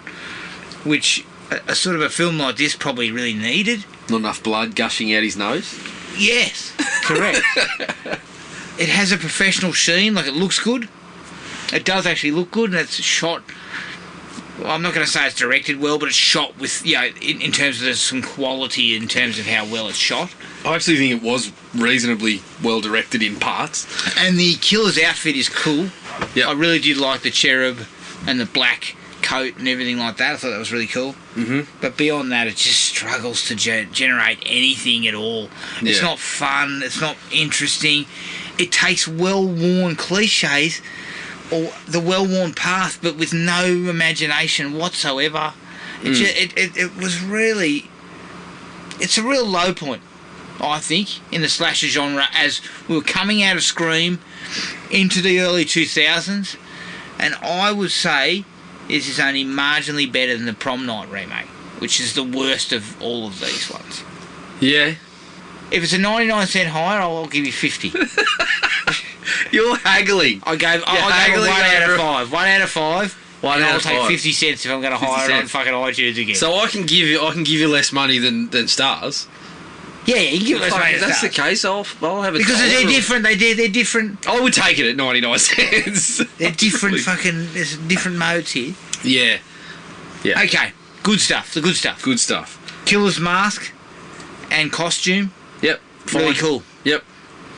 Speaker 1: which a sort of a film like this probably really needed.
Speaker 2: Not enough blood gushing out his nose.
Speaker 1: Yes, correct. It has a professional sheen, like it looks good. It does actually look good, and it's shot. Well, I'm not going to say it's directed well, but it's shot with, in terms of there's some quality in terms of how well it's shot.
Speaker 2: I actually think it was reasonably well directed in parts.
Speaker 1: And the killer's outfit is cool.
Speaker 2: Yeah,
Speaker 1: I really did like the cherub and the black coat and everything like that. I thought that was really cool.
Speaker 2: Mm-hmm.
Speaker 1: But beyond that, it just struggles to generate anything at all. It's not fun. It's not interesting. It takes well-worn cliches or the well-worn path, but with no imagination whatsoever. It was really... It's a real low point, I think, in the slasher genre as we were coming out of Scream into the early 2000s, and I would say this is only marginally better than the Prom Night remake, which is the worst of all of these ones.
Speaker 2: Yeah.
Speaker 1: If it's a 99-cent higher, I'll give you 50.
Speaker 2: You're haggling.
Speaker 1: I gave it 1 out of 5. 1 out of 5. I'll take 50 cents if I'm going to hire it on fucking iTunes again.
Speaker 2: So I can give you less money than Stars.
Speaker 1: Yeah, you can give less money.
Speaker 2: If that's the case, I'll have it.
Speaker 1: Because they're different. They're different.
Speaker 2: I would take it at 99 cents.
Speaker 1: They're different fucking... There's different modes here.
Speaker 2: Yeah. Yeah.
Speaker 1: Okay. Good stuff. The good stuff.
Speaker 2: Good stuff.
Speaker 1: Killer's mask and costume.
Speaker 2: Yep.
Speaker 1: Really cool.
Speaker 2: Yep.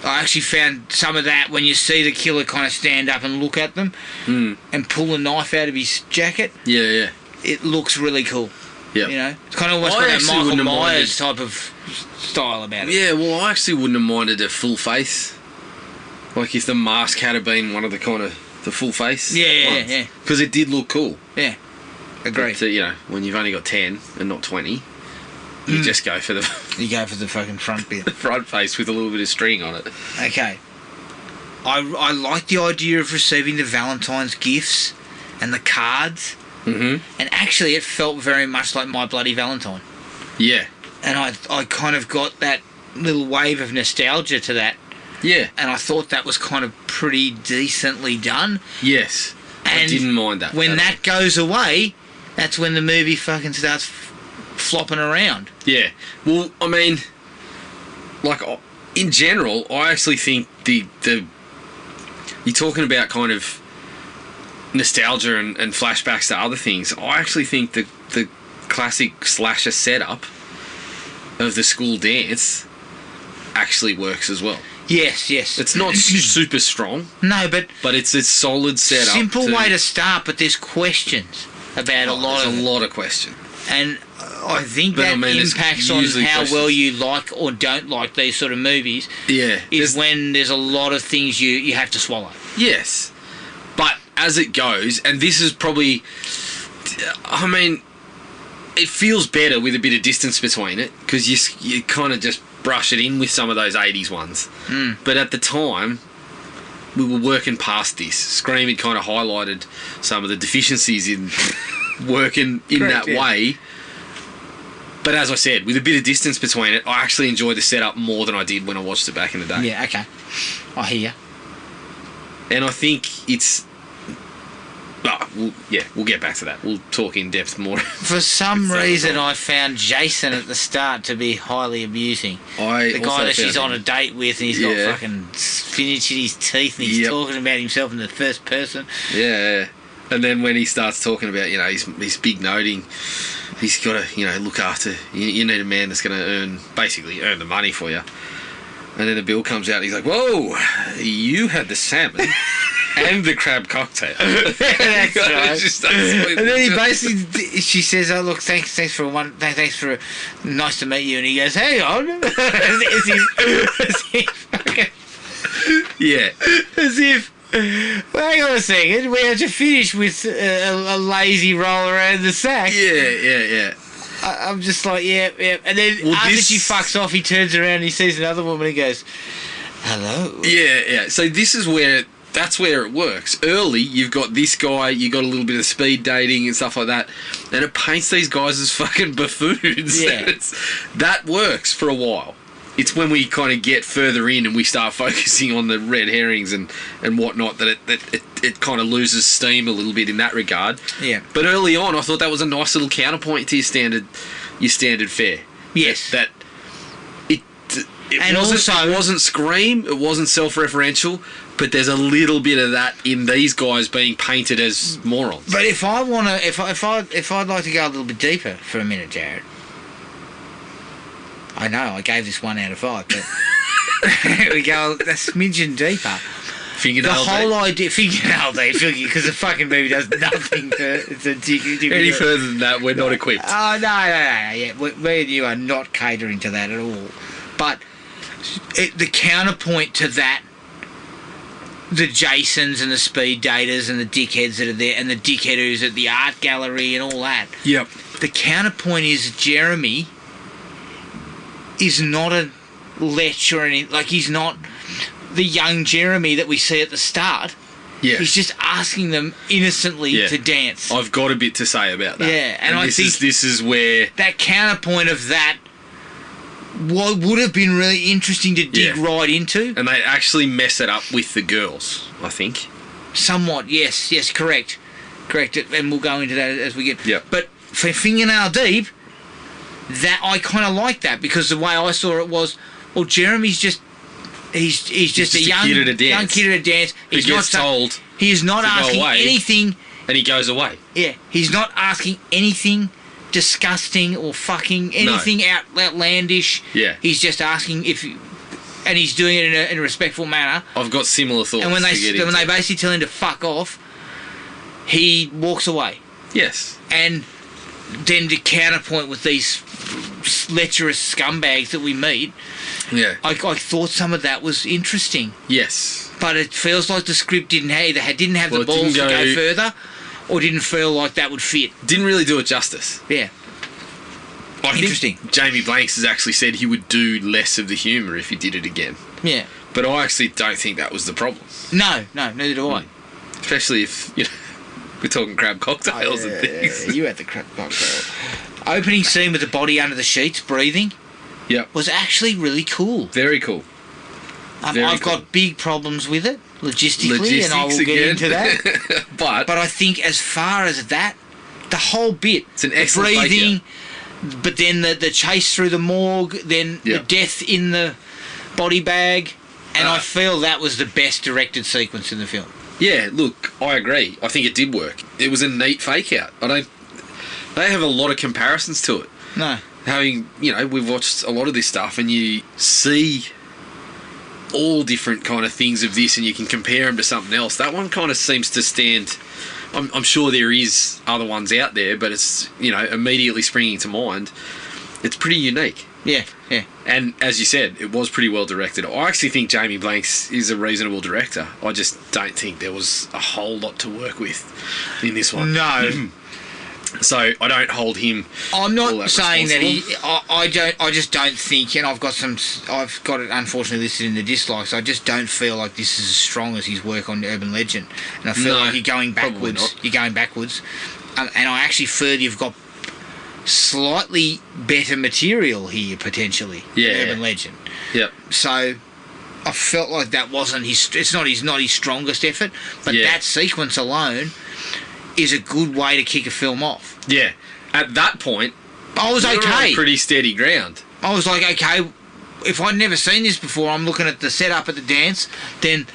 Speaker 1: I actually found some of that when you see the killer kind of stand up and look at them and pull a knife out of his jacket.
Speaker 2: Yeah, yeah.
Speaker 1: It looks really cool.
Speaker 2: Yeah.
Speaker 1: You know? It's kind of almost got that Michael Myers type of style about it.
Speaker 2: Yeah, well, I actually wouldn't have minded a full face. Like if the mask had been one of the kind of the full face.
Speaker 1: Yeah.
Speaker 2: Because it did look cool.
Speaker 1: Yeah. Agreed.
Speaker 2: But, when you've only got 10 and not 20, you just go for the...
Speaker 1: You go for the fucking front bit.
Speaker 2: The front face with a little bit of string on it.
Speaker 1: Okay. I like the idea of receiving the Valentine's gifts and the cards.
Speaker 2: Mm-hmm.
Speaker 1: And actually it felt very much like My Bloody Valentine.
Speaker 2: Yeah.
Speaker 1: And I kind of got that little wave of nostalgia to that.
Speaker 2: Yeah.
Speaker 1: And I thought that was kind of pretty decently done.
Speaker 2: Yes.
Speaker 1: And
Speaker 2: I didn't mind that.
Speaker 1: When that goes away, that's when the movie fucking starts flopping around.
Speaker 2: Yeah. Well, I mean, like, in general, I actually think the you're talking about kind of nostalgia and flashbacks to other things. I actually think the classic slasher setup of the school dance actually works as well.
Speaker 1: Yes.
Speaker 2: It's not super strong.
Speaker 1: No, but
Speaker 2: it's a solid setup.
Speaker 1: Simple way to start, but there's questions about a lot
Speaker 2: of questions.
Speaker 1: And I think impacts on how well you like or don't like these sort of movies.
Speaker 2: Yeah.
Speaker 1: Is when there's a lot of things you have to swallow.
Speaker 2: Yes. But as it goes, and this is probably... I mean, it feels better with a bit of distance between it, because you kind of just brush it in with some of those 80s ones. But at the time, we were working past this. Scream had kind of highlighted some of the deficiencies in working in that way. But as I said, with a bit of distance between it, I actually enjoyed the setup more than I did when I watched it back in the day.
Speaker 1: Yeah, okay. I hear you.
Speaker 2: And I think it's... we'll get back to that. We'll talk in depth more.
Speaker 1: For some reason, I found Jason at the start to be highly amusing. The guy that she's on a date with, and he's got fucking spinach in his teeth, and he's talking about himself in the first person.
Speaker 2: Yeah. And then when he starts talking about, his big noting, he's got to, look after... You need a man that's going to earn the money for you. And then the bill comes out, and he's like, whoa, you had the salmon... and the crab cocktail.
Speaker 1: That's right. And then he basically, she says, "Oh look, thanks for nice to meet you." And he goes, "Hang on," as if. Well, hang on a second. We have to finish with a lazy roll around the sack.
Speaker 2: Yeah.
Speaker 1: I'm just like, yeah. And then after she fucks off, he turns around and he sees another woman. And he goes, "Hello."
Speaker 2: Yeah. So this is where that's where it works. Early, you've got this guy, you've got a little bit of speed dating and stuff like that, and it paints these guys as fucking buffoons.
Speaker 1: Yeah.
Speaker 2: That works for a while. It's when we kind of get further in and we start focusing on the red herrings and whatnot that it kind of loses steam a little bit in that regard.
Speaker 1: Yeah.
Speaker 2: But early on, I thought that was a nice little counterpoint to your standard fare.
Speaker 1: Yes.
Speaker 2: It wasn't Scream, it wasn't self-referential, but there's a little bit of that in these guys being painted as morons.
Speaker 1: But if I'd like to go a little bit deeper for a minute, Jared. I know I gave this 1 out of 5, but we go a smidgen deeper.
Speaker 2: Fingernail
Speaker 1: the whole idea, fingernail deep, because the fucking movie does nothing to
Speaker 2: any further than that, we're not equipped.
Speaker 1: Oh no, yeah, we and you are not catering to that at all. But the counterpoint to that, the Jasons and the speed daters and the dickheads that are there, and the dickhead who's at the art gallery and all that.
Speaker 2: Yep.
Speaker 1: The counterpoint is Jeremy is not a lech or anything. Like, he's not the young Jeremy that we see at the start.
Speaker 2: Yeah.
Speaker 1: He's just asking them innocently to dance.
Speaker 2: I've got a bit to say about that.
Speaker 1: Yeah, and I think
Speaker 2: this is where
Speaker 1: that counterpoint of that would have been really interesting to dig right into.
Speaker 2: And they actually mess it up with the girls, I think.
Speaker 1: Somewhat, yes, correct. And we'll go into that as we get.
Speaker 2: Yep.
Speaker 1: But for Fingernail Deep, that I kind of like that, because the way I saw it was, well, Jeremy's just he's just a young kid at a dance.
Speaker 2: He gets told
Speaker 1: he is not asking anything,
Speaker 2: and he goes away.
Speaker 1: Yeah, he's not asking anything disgusting or fucking anything outlandish.
Speaker 2: Yeah,
Speaker 1: he's just asking and he's doing it in a respectful manner.
Speaker 2: I've got similar thoughts.
Speaker 1: And when they basically tell him to fuck off, he walks away.
Speaker 2: Yes,
Speaker 1: and then to counterpoint with these lecherous scumbags that we meet, I thought some of that was interesting.
Speaker 2: Yes,
Speaker 1: but it feels like the script didn't have the balls to go further, or didn't feel like that would fit.
Speaker 2: Didn't really do it justice.
Speaker 1: Yeah. Interesting.
Speaker 2: Think Jamie Blanks has actually said he would do less of the humour if he did it again.
Speaker 1: Yeah.
Speaker 2: But I actually don't think that was the problem.
Speaker 1: No, neither do I.
Speaker 2: Especially if, we're talking crab cocktails and things.
Speaker 1: Yeah, you had the crab cocktail. Opening scene with the body under the sheets, breathing.
Speaker 2: Yep.
Speaker 1: Was actually really cool.
Speaker 2: Very cool.
Speaker 1: I've got big problems with it, logistically, and I will get into that. but I think as far as that, the whole bit,
Speaker 2: it's an excellent
Speaker 1: breathing, but then the chase through the morgue, then the death in the body bag, and I feel that was the best directed sequence in the film.
Speaker 2: Yeah, look, I agree. I think it did work. It was a neat fake out. They have a lot of comparisons to it.
Speaker 1: No.
Speaker 2: Having, we've watched a lot of this stuff and you see all different kind of things of this and you can compare them to something else. That one kind of seems to stand... I'm sure there is other ones out there, but it's, immediately springing to mind. It's pretty unique.
Speaker 1: Yeah.
Speaker 2: And as you said, it was pretty well directed. I actually think Jamie Blanks is a reasonable director. I just don't think there was a whole lot to work with in this one.
Speaker 1: No.
Speaker 2: So I don't hold him.
Speaker 1: I'm not saying that he. I just don't think, and I've got it unfortunately listed in the dislikes. I just don't feel like this is as strong as his work on Urban Legend, and I feel like you're going backwards. And I actually feel you've got slightly better material here potentially.
Speaker 2: Yeah.
Speaker 1: Urban Legend.
Speaker 2: Yep.
Speaker 1: So I felt like that wasn't his. It's not his strongest effort, but that sequence alone is a good way to kick a film off.
Speaker 2: Yeah. At that point,
Speaker 1: I was okay.
Speaker 2: On pretty steady ground.
Speaker 1: I was like, okay, if I'd never seen this before, I'm looking at the setup at the dance, then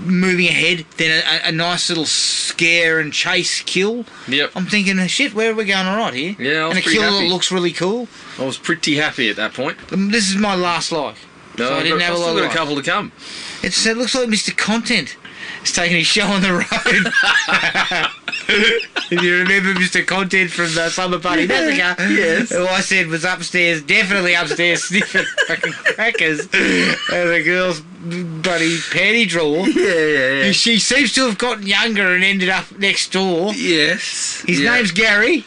Speaker 1: moving ahead, then a nice little scare and chase kill.
Speaker 2: Yep.
Speaker 1: I'm thinking, shit, where are we going all right here?
Speaker 2: Yeah, I was
Speaker 1: and a
Speaker 2: pretty
Speaker 1: kill
Speaker 2: happy.
Speaker 1: that looks really cool.
Speaker 2: I was pretty happy at that point.
Speaker 1: This is my last like.
Speaker 2: No,
Speaker 1: so I didn't have a lot.
Speaker 2: I've still got a couple to come.
Speaker 1: It looks like Mr. Content is taking his show on the road. If you remember Mr. Content from the Summer Party Massacre, who I said was definitely upstairs sniffing fucking crackers at the girl's bloody panty drawer.
Speaker 2: Yeah.
Speaker 1: She seems to have gotten younger and ended up next door.
Speaker 2: Yes.
Speaker 1: His name's Gary.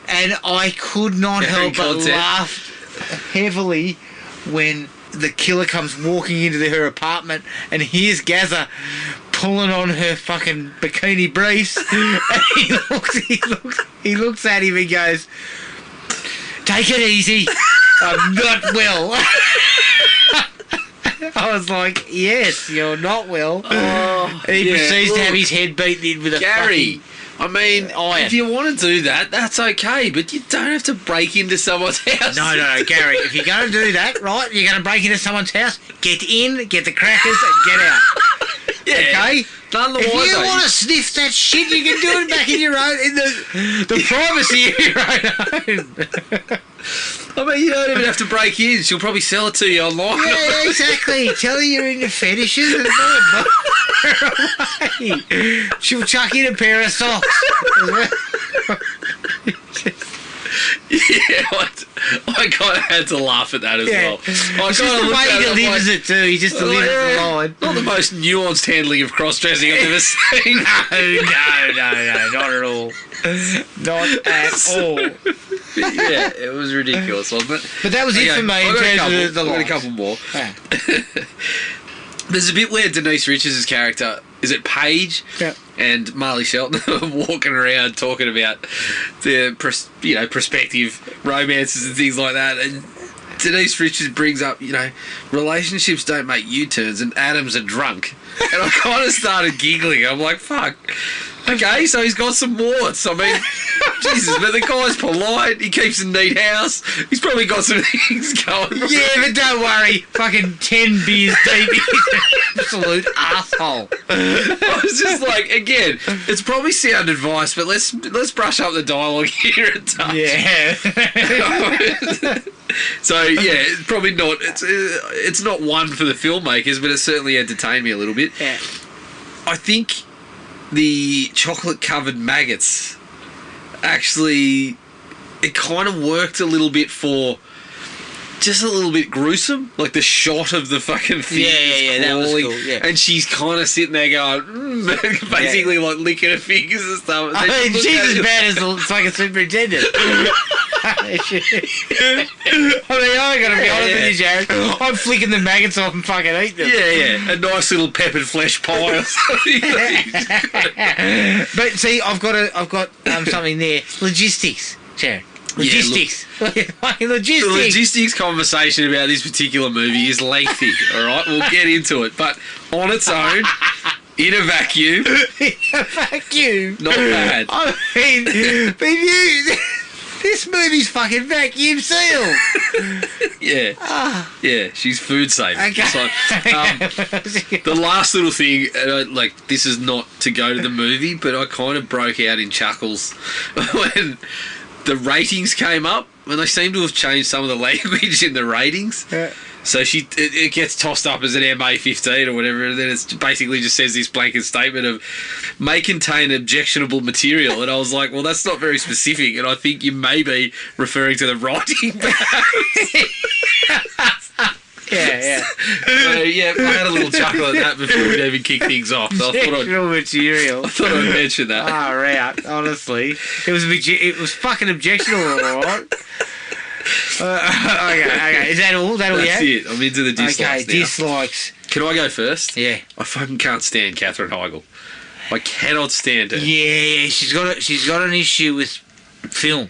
Speaker 2: And
Speaker 1: I could not help but laugh heavily when the killer comes walking into her apartment, and here's Gaza pulling on her fucking bikini briefs, and he looks at him and goes, "Take it easy, I'm not well." I was like, "Yes, you're not well." And he proceeds to have his head beaten in with a
Speaker 2: Gary. I mean,
Speaker 1: iron.
Speaker 2: if you want to do that, that's okay, but you don't have to break into someone's house.
Speaker 1: No, Gary, if you're going to do that, right, you're going to break into someone's house, get in, get the crackers, and get out.
Speaker 2: Yeah.
Speaker 1: Okay?
Speaker 2: Otherwise,
Speaker 1: if you want to sniff that shit, you can do it back in your own, in the privacy of your own home.
Speaker 2: I mean, you don't even have to break in. She'll probably sell it to you online.
Speaker 1: Yeah, exactly. Tell her you're into fetishes and away. She'll chuck in a pair of socks.
Speaker 2: Yeah, I kind of had to laugh at that as well.
Speaker 1: It's just the way he delivers it too. He just delivers the line.
Speaker 2: Not the most nuanced handling of cross-dressing I've ever seen.
Speaker 1: No, not at all. Not at all.
Speaker 2: Yeah, it was ridiculous, wasn't it?
Speaker 1: But that was it for me in terms of the
Speaker 2: I've got a
Speaker 1: lines.
Speaker 2: couple more.
Speaker 1: Yeah.
Speaker 2: There's a bit where Denise Richards' character, is it Paige?
Speaker 1: Yeah.
Speaker 2: And Marley Shelton are walking around talking about the prospective romances and things like that, and Denise Richards brings up, relationships don't make U-turns, and Adam's a drunk. And I kind of started giggling. I'm like, fuck. Okay, so he's got some warts. I mean, Jesus, but the guy's polite. He keeps a neat house. He's probably got some things going.
Speaker 1: Yeah, but don't worry. Fucking 10 beers deep. He's an absolute asshole.
Speaker 2: I was just like, again, it's probably sound advice, but let's brush up the dialogue here a touch.
Speaker 1: Yeah.
Speaker 2: So yeah, it's probably not. It's not one for the filmmakers, but it certainly entertained me a little bit.
Speaker 1: Yeah.
Speaker 2: I think the chocolate-covered maggots actually, it kind of worked a little bit for just a little bit gruesome, like the shot of the fucking thing.
Speaker 1: Yeah, that was cool. Yeah.
Speaker 2: And she's kind of sitting there going, basically like licking her fingers and stuff.
Speaker 1: I mean, she's as bad as the fucking superintendent. I gotta be honest with you, Jared. I'm flicking the maggots off and fucking eating them.
Speaker 2: Yeah. A nice little peppered flesh pie or something.
Speaker 1: But see, I've got something there. Logistics, Jared. Logistics. Fucking logistics.
Speaker 2: The logistics conversation about this particular movie is lengthy, alright? We'll get into it. But on its own, in a vacuum. Not bad.
Speaker 1: I mean, this movie's fucking vacuum sealed.
Speaker 2: Yeah. Yeah, she's food safe.
Speaker 1: Okay.
Speaker 2: So, the last little thing, this is not to go to the movie, but I kind of broke out in chuckles when the ratings came up, and they seem to have changed some of the language in the ratings.
Speaker 1: Yeah.
Speaker 2: So it gets tossed up as an MA-15 or whatever, and then it basically just says this blanket statement of may contain objectionable material, and I was like, well, that's not very specific, and I think you may be referring to the writing.
Speaker 1: Yeah.
Speaker 2: So, yeah, I had a little chuckle at that before we'd even kick things off. So
Speaker 1: Objectionable material.
Speaker 2: I thought I'd mention that.
Speaker 1: Out, honestly. It was fucking objectionable, alright? Okay. Is that all?
Speaker 2: That's it. I'm into the dislikes now.
Speaker 1: Dislikes.
Speaker 2: Can I go first?
Speaker 1: Yeah.
Speaker 2: I fucking can't stand Katherine Heigl. I cannot stand her.
Speaker 1: Yeah. She's got an issue with film.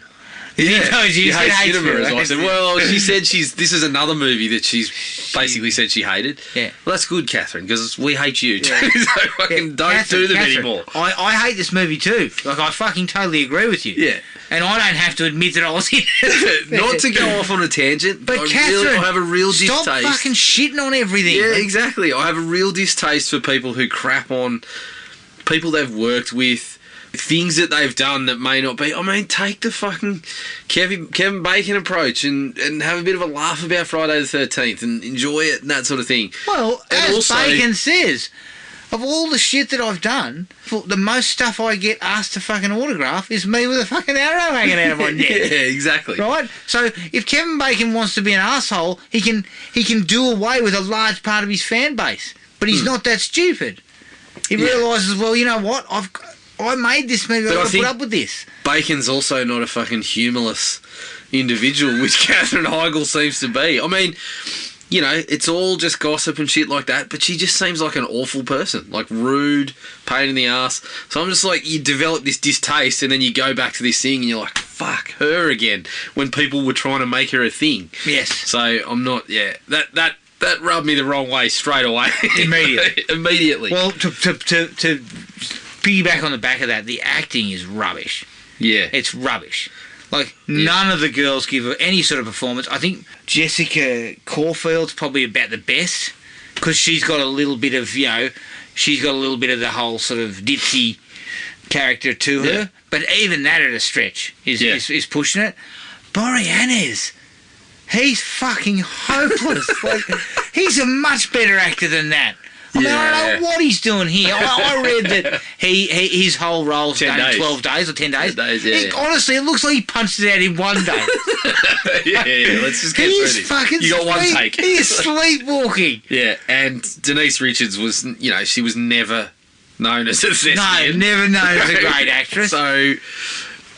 Speaker 2: Yeah,
Speaker 1: she
Speaker 2: hates
Speaker 1: hates
Speaker 2: cinema, as I
Speaker 1: film.
Speaker 2: said. Well, she said this is another movie that she's basically said she hated.
Speaker 1: Yeah.
Speaker 2: Well, that's good, Catherine, because we hate you.
Speaker 1: Yeah.
Speaker 2: So fucking don't do them anymore.
Speaker 1: I hate this movie too. Like, I fucking totally agree with you.
Speaker 2: Yeah.
Speaker 1: And I don't have to admit that I was in it.
Speaker 2: Not to go off on a tangent,
Speaker 1: but
Speaker 2: I
Speaker 1: Catherine,
Speaker 2: have a real distaste.
Speaker 1: Stop fucking shitting on everything.
Speaker 2: Yeah, exactly. I have a real distaste for people who crap on people they've worked with, things that they've done that may not be. I mean, take the fucking Kevin Bacon approach and have a bit of a laugh about Friday the 13th and enjoy it and that sort of thing.
Speaker 1: Well,
Speaker 2: and
Speaker 1: as
Speaker 2: also,
Speaker 1: Bacon says, of all the shit that I've done, the most stuff I get asked to fucking autograph is me with a fucking arrow hanging out of my neck.
Speaker 2: Yeah, exactly.
Speaker 1: Right? So if Kevin Bacon wants to be an asshole, he can do away with a large part of his fan base. But he's not that stupid. He realises, well, you know what? I made this movie. I've got to put up with this.
Speaker 2: Bacon's also not a fucking humorless individual, which Katherine Heigl seems to be. I mean, you know, it's all just gossip and shit like that, but she just seems like an awful person. Like, rude, pain in the ass. So I'm just like, you develop this distaste, and then you go back to this thing, and you're like, fuck, her again, when people were trying to make her a thing.
Speaker 1: Yes.
Speaker 2: So I'm not, that rubbed me the wrong way straight away. Immediately.
Speaker 1: Well, to piggyback on the back of that, the acting is rubbish.
Speaker 2: Yeah.
Speaker 1: It's rubbish. Like, none of the girls give her any sort of performance. I think Jessica Caulfield's probably about the best, because she's got a little bit of, you know, she's got a little bit of the whole sort of ditzy character to her. Yeah. But even that at a stretch is pushing it. Boreanaz, he's fucking hopeless. Like, he's a much better actor than that. I mean, I don't know what he's doing here. I read that his whole role's done in 12 days or 10 days.
Speaker 2: 10 days, yeah.
Speaker 1: Honestly, it looks like he punched it out in one day.
Speaker 2: yeah, let's just get through this. You got one take.
Speaker 1: He is sleepwalking.
Speaker 2: Yeah, and Denise Richards was, you know, she was never known as a thespian.
Speaker 1: No, never known as a great actress.
Speaker 2: So...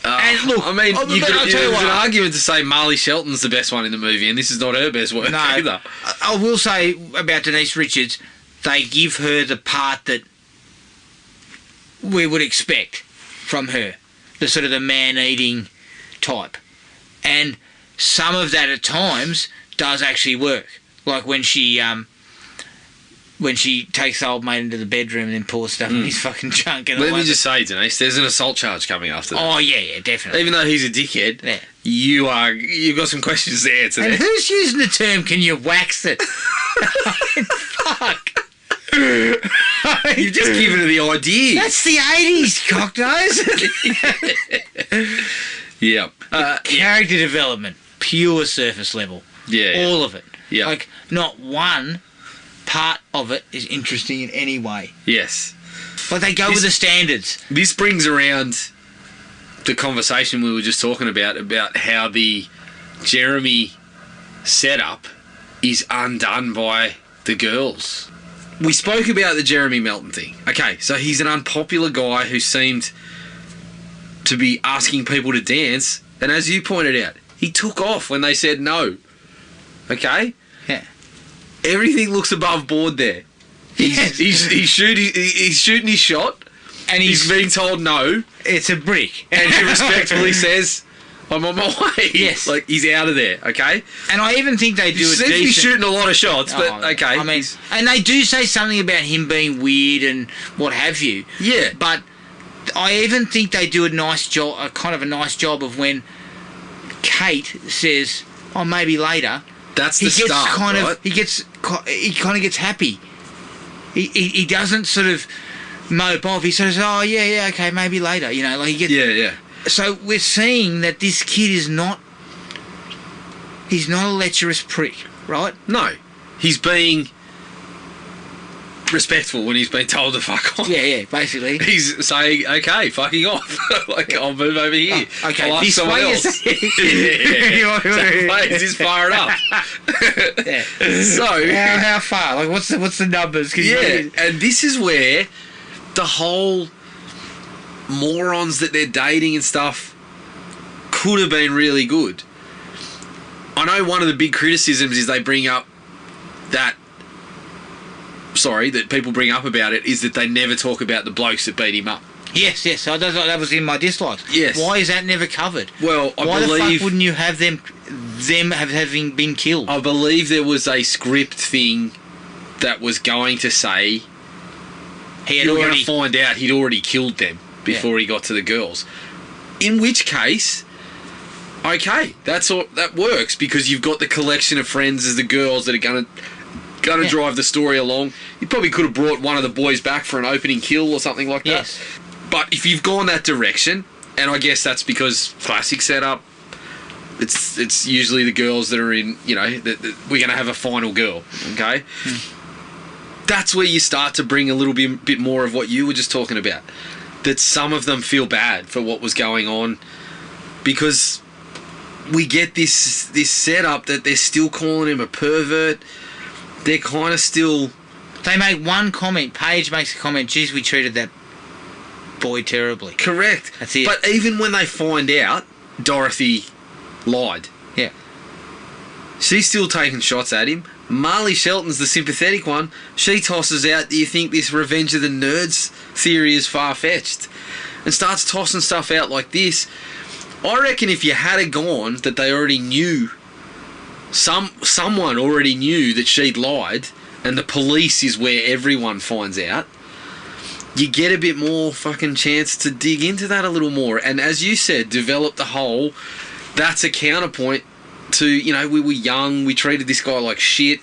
Speaker 1: and look,
Speaker 2: I mean, there's an argument to say Marley Shelton's the best one in the movie, and this is not her best work either.
Speaker 1: I will say about Denise Richards, they give her the part that we would expect from her, the sort of the man-eating type. And some of that at times does actually work. Like when she takes the old mate into the bedroom and then pours stuff in his fucking junk. And
Speaker 2: let me just say, Denise, there's an assault charge coming after that.
Speaker 1: Oh, yeah, definitely.
Speaker 2: Even though he's a dickhead, you've got some questions to answer there.
Speaker 1: And who's using the term, can you wax it? Fuck.
Speaker 2: You've just given her the idea.
Speaker 1: That's the 80s, cocknose.
Speaker 2: Yeah.
Speaker 1: Character development, pure surface level.
Speaker 2: Yeah.
Speaker 1: All of it.
Speaker 2: Yeah.
Speaker 1: Like, not one part of it is interesting in any way.
Speaker 2: Yes.
Speaker 1: But they go with the standards.
Speaker 2: This brings around the conversation we were just talking about how the Jeremy setup is undone by the girls. We spoke about the Jeremy Melton thing. Okay, so he's an unpopular guy who seemed to be asking people to dance, and as you pointed out, he took off when they said no. Okay?
Speaker 1: Yeah.
Speaker 2: Everything looks above board there. He's shooting his shot, and he's being told no.
Speaker 1: It's a brick.
Speaker 2: And he respectfully says, I'm on my way.
Speaker 1: Yes.
Speaker 2: Like, he's out of there, okay?
Speaker 1: And I even think they do
Speaker 2: he
Speaker 1: a
Speaker 2: seems to be shooting a lot of shots, but okay.
Speaker 1: I mean, and they do say something about him being weird and what have you.
Speaker 2: Yeah.
Speaker 1: But I even think they do a nice job, a kind of a nice job of when Kate says, "Oh, maybe later."
Speaker 2: That's the start, right?
Speaker 1: He kind of gets happy. He doesn't sort of mope off. He says, "Oh yeah, okay, maybe later." You know, like he gets.
Speaker 2: Yeah.
Speaker 1: So we're seeing that this kid is not. He's not a lecherous prick, right?
Speaker 2: No, he's being respectful when he's been told to fuck off.
Speaker 1: Yeah, basically.
Speaker 2: He's saying, okay, fucking off. Like, I'll move over here.
Speaker 1: Oh, okay,
Speaker 2: I'll ask someone else. That place is far enough.
Speaker 1: Yeah.
Speaker 2: So
Speaker 1: how far? Like, what's the numbers?
Speaker 2: And this is where the whole morons that they're dating and stuff could have been really good. I know one of the big criticisms is they bring up that people bring up about it is that they never talk about the blokes that beat him up.
Speaker 1: Yes. So that was in my dislikes.
Speaker 2: Yes.
Speaker 1: Why is that never covered?
Speaker 2: Well,
Speaker 1: why the fuck wouldn't you have them having been killed?
Speaker 2: I believe there was a script thing that was going to say you're going to find out he'd already killed them before he got to the girls. In which case, okay, that works because you've got the collection of friends as the girls that are going to drive the story along. You probably could have brought one of the boys back for an opening kill or something like that.
Speaker 1: Yes.
Speaker 2: But if you've gone that direction, and I guess that's because classic setup, it's usually the girls that are in, you know, we're going to have a final girl, okay? That's where you start to bring a little bit more of what you were just talking about. That some of them feel bad for what was going on because we get this setup that they're still calling him a pervert. They're kind of still...
Speaker 1: They make one comment. Paige makes a comment, geez, we treated that boy terribly.
Speaker 2: Correct.
Speaker 1: That's it.
Speaker 2: But even when they find out, Dorothy lied.
Speaker 1: Yeah.
Speaker 2: She's still taking shots at him. Marley Shelton's the sympathetic one. She tosses out, do you think this Revenge of the Nerds theory is far-fetched? And starts tossing stuff out like this. I reckon if you had a gone that they already knew, someone already knew that she'd lied, and the police is where everyone finds out, you get a bit more fucking chance to dig into that a little more. And as you said, develop the whole, that's a counterpoint to, you know, we were young, we treated this guy like shit.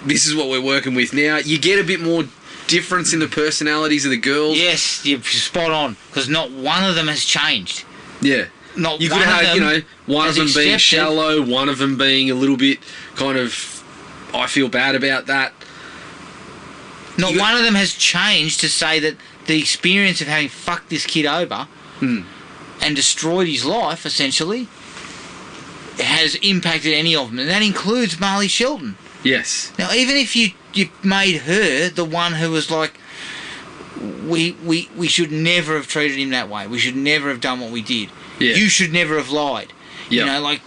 Speaker 2: This is what we're working with now. You get a bit more difference in the personalities of the girls.
Speaker 1: Yes, you're spot on, because not one of them has changed.
Speaker 2: Yeah.
Speaker 1: Not
Speaker 2: you
Speaker 1: one
Speaker 2: could have,
Speaker 1: of them,
Speaker 2: you know, one of them being
Speaker 1: accepted.
Speaker 2: shallow, one of them being a little bit kind of, I feel bad about that.
Speaker 1: Not one of them has changed to say that the experience of having fucked this kid over and destroyed his life, essentially, has impacted any of them. And that includes Marley Shelton.
Speaker 2: Yes.
Speaker 1: Now, even if you made her the one who was like, we should never have treated him that way. We should never have done what we did.
Speaker 2: Yeah.
Speaker 1: You should never have lied.
Speaker 2: Yeah.
Speaker 1: You know, like...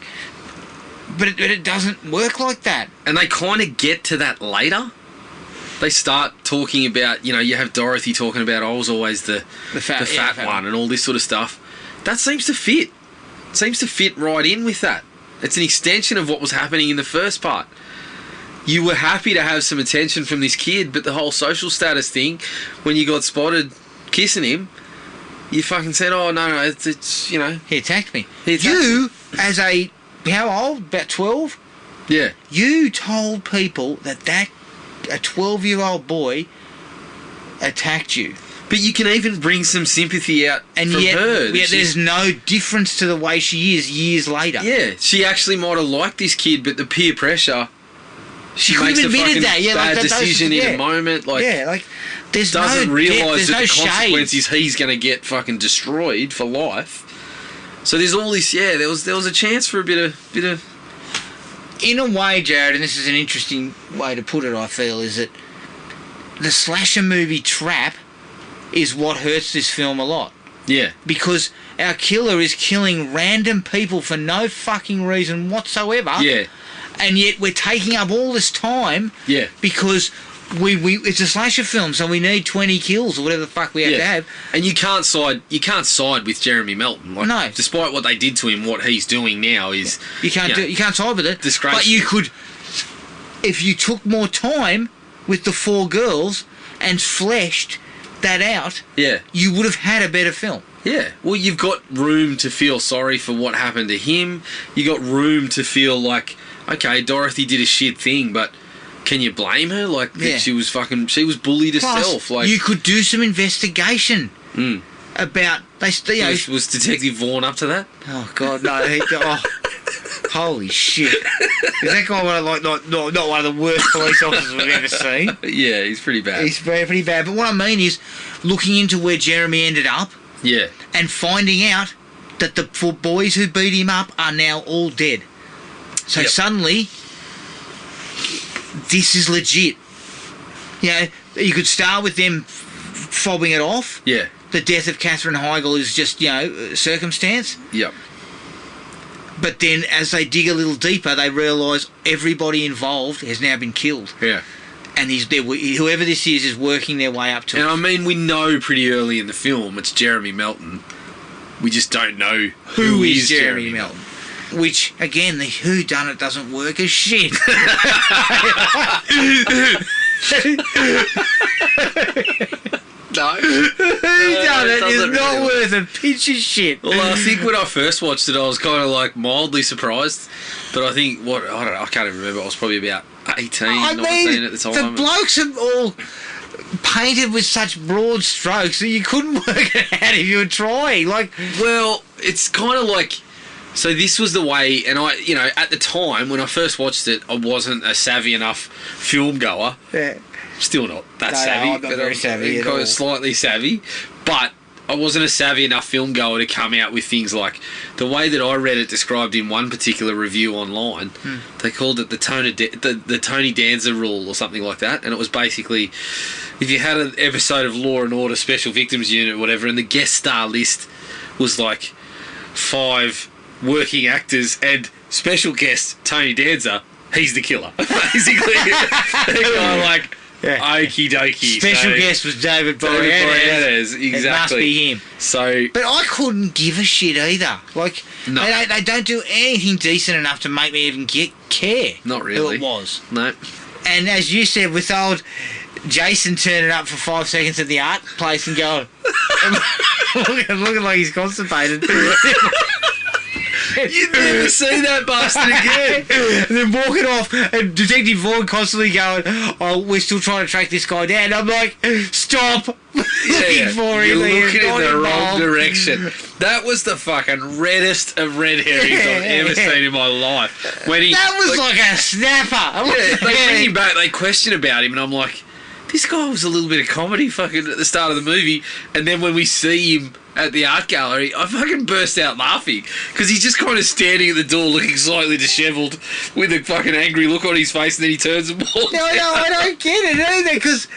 Speaker 1: But it doesn't work like that.
Speaker 2: And they kind of get to that later. They start talking about, you know, you have Dorothy talking about, I was always the fat one and all this sort of stuff. That seems to fit. It seems to fit right in with that. It's an extension of what was happening in the first part. You were happy to have some attention from this kid, but the whole social status thing, when you got spotted kissing him, you fucking said, oh, no, it's you know...
Speaker 1: He attacked me.
Speaker 2: You,
Speaker 1: as a... How old? About 12?
Speaker 2: Yeah.
Speaker 1: You told people that a 12-year-old boy attacked you.
Speaker 2: But you can even bring some sympathy out from her.
Speaker 1: Yet there's no difference to the way she is years later.
Speaker 2: Yeah, she actually might have liked this kid, but the peer pressure... She makes a fucking bad decision in a moment. Like,
Speaker 1: yeah, like there's
Speaker 2: doesn't realise that the
Speaker 1: shade.
Speaker 2: consequences he's going to get fucking destroyed for life. So there's all this. Yeah, there was a chance for a bit of.
Speaker 1: In a way, Jared, and this is an interesting way to put it, I feel, is that the slasher movie trap is what hurts this film a lot.
Speaker 2: Yeah.
Speaker 1: Because our killer is killing random people for no fucking reason whatsoever.
Speaker 2: Yeah.
Speaker 1: And yet we're taking up all this time.
Speaker 2: Yeah.
Speaker 1: Because we it's a slasher film, so we need 20 kills or whatever the fuck we have to have.
Speaker 2: And you can't side with Jeremy Melton. Like,
Speaker 1: no.
Speaker 2: Despite what they did to him, what he's doing now is
Speaker 1: you can't side with it.
Speaker 2: Disgraceful.
Speaker 1: But you could, if you took more time with the 4 girls and fleshed that out, you would have had a better film.
Speaker 2: Yeah. Well, you've got room to feel sorry for what happened to him. You got room to feel like, okay, Dorothy did a shit thing, but can you blame her? Like, she was bullied herself. Like,
Speaker 1: you could do some investigation about,
Speaker 2: was Detective Vaughn up to that?
Speaker 1: Oh, God, no. Holy shit. Is that guy not one of the worst police officers we've ever seen?
Speaker 2: Yeah, he's pretty bad.
Speaker 1: He's pretty bad. But what I mean is, looking into where Jeremy ended up, and finding out that the 4 boys who beat him up are now all dead. So suddenly, this is legit. You know, you could start with them fobbing it off.
Speaker 2: Yeah.
Speaker 1: The death of Katherine Heigl is just, circumstance.
Speaker 2: Yep.
Speaker 1: But then, as they dig a little deeper, they realise everybody involved has now been killed.
Speaker 2: Yeah.
Speaker 1: And whoever this is working their way up to it.
Speaker 2: And I mean, we know pretty early in the film it's Jeremy Melton. We just don't know who is Jeremy Melton.
Speaker 1: Which, again, the whodunit doesn't work as shit.
Speaker 2: No.
Speaker 1: Whodunit is not worth a pinch of shit.
Speaker 2: Well, I think when I first watched it, I was kind of like mildly surprised. But I think, I don't know, I can't even remember. I was probably about 18, 19 at the time.
Speaker 1: The blokes are all painted with such broad strokes that you couldn't work it out if you were trying. Like,
Speaker 2: well, it's kind of like... So this was the way, and I, at the time when I first watched it, I wasn't a savvy enough film goer. Yeah. Still not that savvy.
Speaker 1: I'm not very savvy at all.
Speaker 2: Slightly savvy, but I wasn't a savvy enough film goer to come out with things like the way that I read it described in one particular review online. They called it the Tony Danza rule or something like that, and it was basically if you had an episode of Law and Order Special Victims Unit or whatever, and the guest star list was like 5 working actors and special guest Tony Danza, he's the killer. Basically, they're going like, okie dokie.
Speaker 1: Special guest was David Boreanaz.
Speaker 2: Exactly.
Speaker 1: It must be him.
Speaker 2: So,
Speaker 1: but I couldn't give a shit either. Like,
Speaker 2: no.
Speaker 1: they don't do anything decent enough to make me even care.
Speaker 2: Not really.
Speaker 1: Who it was.
Speaker 2: No.
Speaker 1: And as you said, with old Jason turning up for 5 seconds at the art place and going, looking like he's constipated.
Speaker 2: You'd never see that bastard again.
Speaker 1: And then walking off, and Detective Vaughan constantly going, "Oh, we're still trying to track this guy down." And I'm like, "Stop looking for him.
Speaker 2: You're looking in the wrong direction." That was the fucking reddest of red herrings I've ever seen in my life. When
Speaker 1: that was like a snapper.
Speaker 2: Yeah, they bring him back, they question about him, and I'm like, this guy was a little bit of comedy fucking at the start of the movie, and then when we see him at the art gallery, I fucking burst out laughing because he's just kind of standing at the door looking slightly dishevelled with a fucking angry look on his face, and then he turns and walks
Speaker 1: No, I don't get it either because,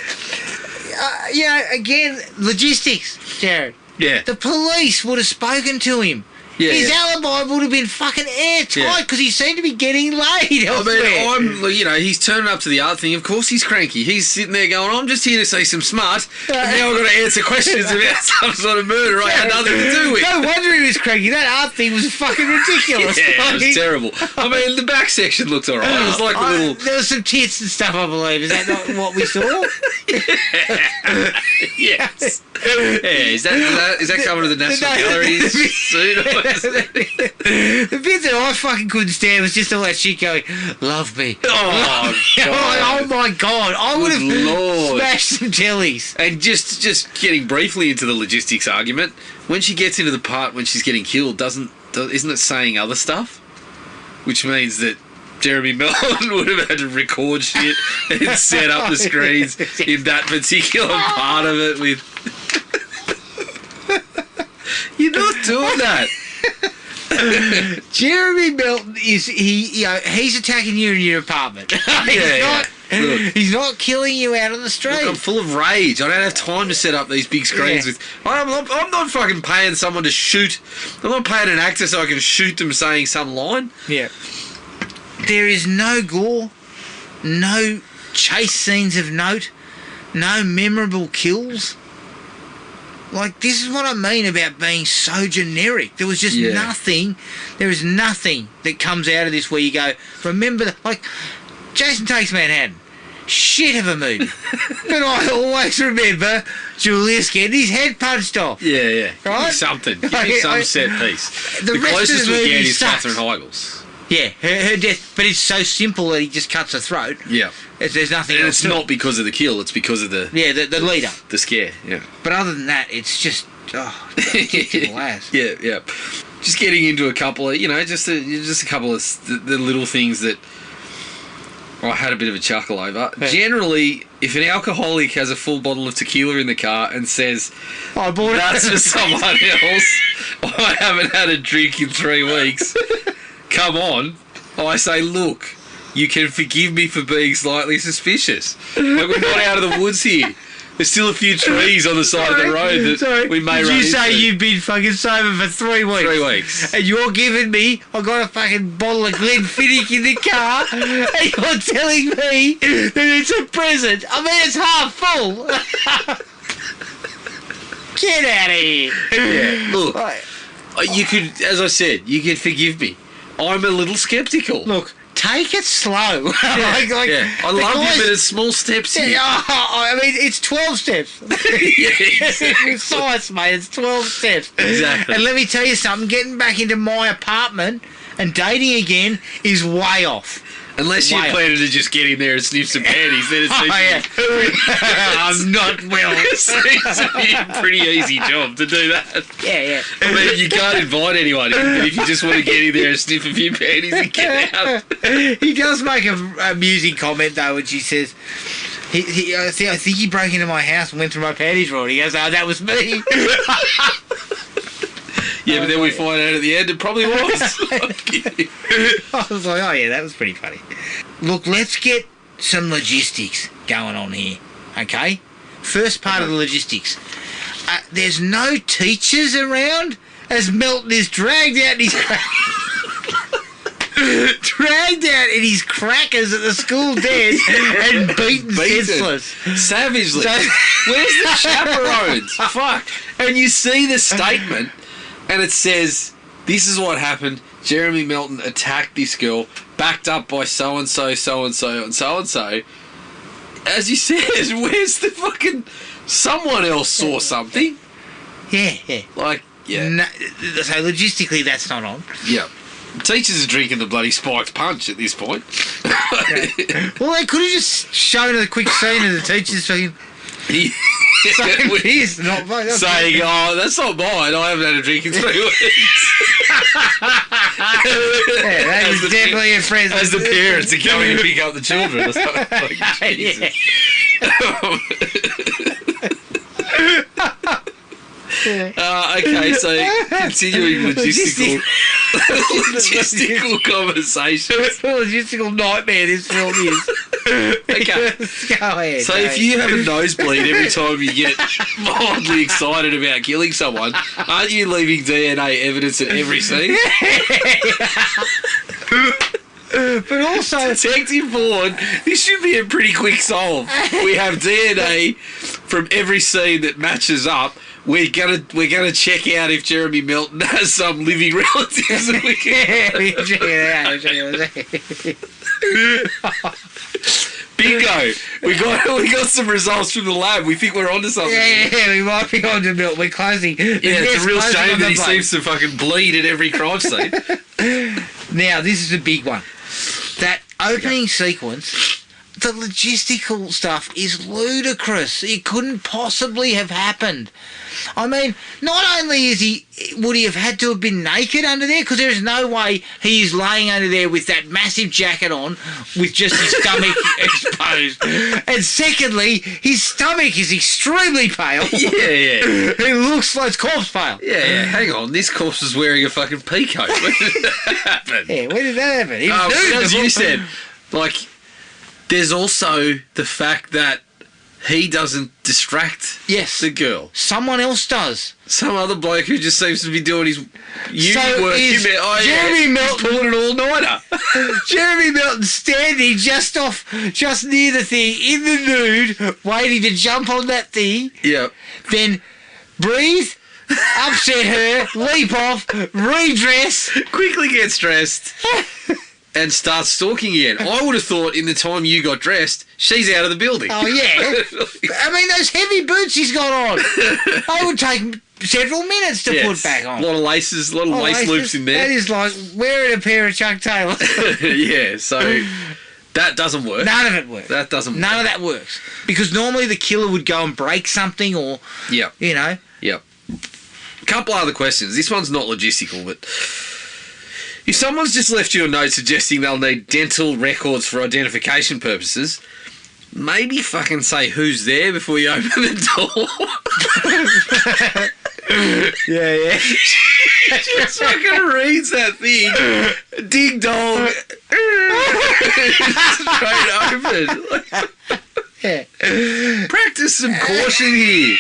Speaker 1: again, logistics, Jared.
Speaker 2: Yeah.
Speaker 1: The police would have spoken to him.
Speaker 2: Yeah,
Speaker 1: his alibi would have been fucking airtight because he seemed to be getting laid elsewhere.
Speaker 2: I mean, he's turning up to the art thing. Of course he's cranky. He's sitting there going, I'm just here to say some smart, and now I've got to answer questions about some sort of murder I had nothing to do with.
Speaker 1: No wonder he was cranky. That art thing was fucking ridiculous.
Speaker 2: Yeah, it was terrible. I mean, the back section looked alright. It was like a little...
Speaker 1: There was some tits and stuff, I believe. Is that not what we saw?
Speaker 2: Yes. Yeah, is that coming to the National Gallery soon?
Speaker 1: The bit that I fucking couldn't stand was just all that shit going, "Love me."
Speaker 2: Oh, God.
Speaker 1: Oh my God. I would have smashed some jellies.
Speaker 2: And just getting briefly into the logistics argument, when she gets into the part when she's getting killed, isn't it saying other stuff? Which means that Jeremy Melton would have had to record shit and set up the screens in that particular part of it with... You're not doing that.
Speaker 1: Jeremy Melton he's attacking you in your apartment. He's not killing you out on the street.
Speaker 2: Look, I'm full of rage. I don't have time to set up these big screens with... I'm not fucking paying someone to shoot. I'm not paying an actor so I can shoot them saying some line.
Speaker 1: Yeah. There is no gore, no chase scenes of note, no memorable kills. Like, this is what I mean about being so generic. There was just nothing. There is nothing that comes out of this where you go, remember, like, Jason Takes Manhattan. Shit of a movie. But I always remember Julius getting his head punched off.
Speaker 2: Yeah, yeah.
Speaker 1: Right?
Speaker 2: Give me something. Give me some set piece. The closest we get is Catherine Heigl's.
Speaker 1: Yeah, her death, but it's so simple that he just cuts her throat.
Speaker 2: Yeah.
Speaker 1: There's nothing
Speaker 2: and
Speaker 1: else.
Speaker 2: It's not because of the kill, it's because of the...
Speaker 1: Yeah, the leader.
Speaker 2: The scare, yeah.
Speaker 1: But other than that, it's just... Oh, ass.
Speaker 2: Yeah, yeah. Just getting into a couple of, just a couple of the little things that I had a bit of a chuckle over. Yeah. Generally, if an alcoholic has a full bottle of tequila in the car and says, I bought that's for someone else, I haven't had a drink in 3 weeks... Come on. I say, look, you can forgive me for being slightly suspicious. Like, we're not out of the woods here. There's still a few trees on the side of the road that we may run into.
Speaker 1: You say you've been fucking sober for 3 weeks?
Speaker 2: 3 weeks.
Speaker 1: And you're giving me, I got a fucking bottle of Glenfiddich in the car, and you're telling me that it's a present. I mean, it's half full. Get out of here.
Speaker 2: Yeah. Look, you could, as I said, you can forgive me. I'm a little sceptical.
Speaker 1: Look, take it slow.
Speaker 2: Yeah, I love you, but it's small steps here.
Speaker 1: I mean, it's 12 steps. It's science, mate. It's 12 steps.
Speaker 2: Exactly.
Speaker 1: And let me tell you something. Getting back into my apartment and dating again is way off.
Speaker 2: Unless you're planning to just get in there and sniff some panties, then it seems
Speaker 1: I'm not well.
Speaker 2: It seems to be a pretty easy job to do that.
Speaker 1: Yeah.
Speaker 2: I mean, you can't invite anyone in, but if you just want to get in there and sniff a few panties and get out.
Speaker 1: He does make a amusing comment, though, which he says, I think he broke into my house and went through my panties drawer. He goes, oh, that was me.
Speaker 2: Yeah, but then we find out at the end it probably was.
Speaker 1: I was like, oh yeah, that was pretty funny. Look, let's get some logistics going on here, okay? First part of the logistics. There's no teachers around as Melton is dragged out in his dragged out in his crackers at the school dead and beaten senseless.
Speaker 2: Savagely. Where's the chaperones? Fuck. And you see the statement, and it says, this is what happened. Jeremy Melton attacked this girl, backed up by so-and-so, so-and-so, and so-and-so. As you said, where's the fucking... Someone else saw something.
Speaker 1: Yeah.
Speaker 2: Like, yeah.
Speaker 1: No, so logistically, that's not on.
Speaker 2: Yeah. Teachers are drinking the bloody spiked punch at this point.
Speaker 1: Well, they could have just shown a quick scene of the teachers saying, saying,
Speaker 2: oh, that's not mine. I haven't had a drink in 3 weeks.
Speaker 1: Yeah, that is definitely a present.
Speaker 2: As the parents are going to pick up the children. Or something. Like, Jesus. Okay, so continuing logistical conversations.
Speaker 1: Logistical nightmare this film is.
Speaker 2: Okay.
Speaker 1: Go ahead.
Speaker 2: So if you have a nosebleed every time you get mildly excited about killing someone, aren't you leaving DNA evidence at every scene?
Speaker 1: But also,
Speaker 2: Detective Vaughan, this should be a pretty quick solve. We have DNA from every scene that matches up. We're gonna check out if Jeremy Melton has some living relatives that we can.
Speaker 1: check it out.
Speaker 2: Bingo! We got some results from the lab. We think we're onto something.
Speaker 1: Yeah, we might be onto Milton. We're closing.
Speaker 2: Yeah, it's a real shame that he seems to fucking bleed at every crime scene.
Speaker 1: Now, this is a big one. That opening sequence, the logistical stuff is ludicrous. It couldn't possibly have happened. I mean, not only would he have had to have been naked under there, because there is no way he is laying under there with that massive jacket on, with just his stomach exposed. And secondly, his stomach is extremely pale.
Speaker 2: Yeah.
Speaker 1: It looks like corpse pale.
Speaker 2: Yeah. Hang on, this corpse was wearing a fucking peacoat. When did that happen?
Speaker 1: Yeah, when did that happen? He was nude
Speaker 2: as
Speaker 1: before.
Speaker 2: you said, like, there's also the fact that he doesn't distract the girl.
Speaker 1: Someone else does.
Speaker 2: Some other bloke who just seems to be doing his uni work.
Speaker 1: Jeremy Melton
Speaker 2: pulling an all-nighter.
Speaker 1: Jeremy Melton standing just near the thing in the nude, waiting to jump on that thing.
Speaker 2: Yep.
Speaker 1: Then breathe, upset her, leap off, redress,
Speaker 2: quickly gets dressed. And starts stalking again. I would have thought in the time you got dressed, she's out of the building.
Speaker 1: Oh, yeah. I mean, those heavy boots he's got on. They would take several minutes to put back on.
Speaker 2: A lot of laces, a lot of lace loops in there.
Speaker 1: That is like wearing a pair of Chuck Taylors.
Speaker 2: Yeah, so that doesn't work.
Speaker 1: None of it works.
Speaker 2: That doesn't work.
Speaker 1: None of that works. Because normally the killer would go and break something or, you know.
Speaker 2: Yep. A couple other questions. This one's not logistical, but... if someone's just left you a note suggesting they'll need dental records for identification purposes, maybe fucking say who's there before you open the door.
Speaker 1: Yeah.
Speaker 2: Just fucking reads that thing. Ding dong. Straight open.
Speaker 1: Yeah.
Speaker 2: Practice some caution here.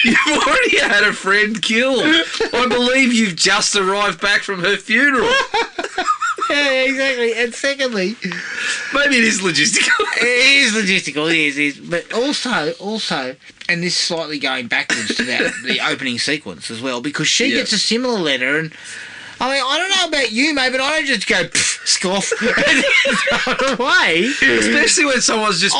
Speaker 2: You've already had a friend killed. I believe you've just arrived back from her funeral.
Speaker 1: Yeah, exactly. And secondly,
Speaker 2: maybe it is logistical.
Speaker 1: It is logistical, it is. But also, and this is slightly going backwards to the opening sequence as well, because she gets a similar letter, and I mean, I don't know about you, mate, but I don't just go scoff and throw it away.
Speaker 2: Especially when someone's just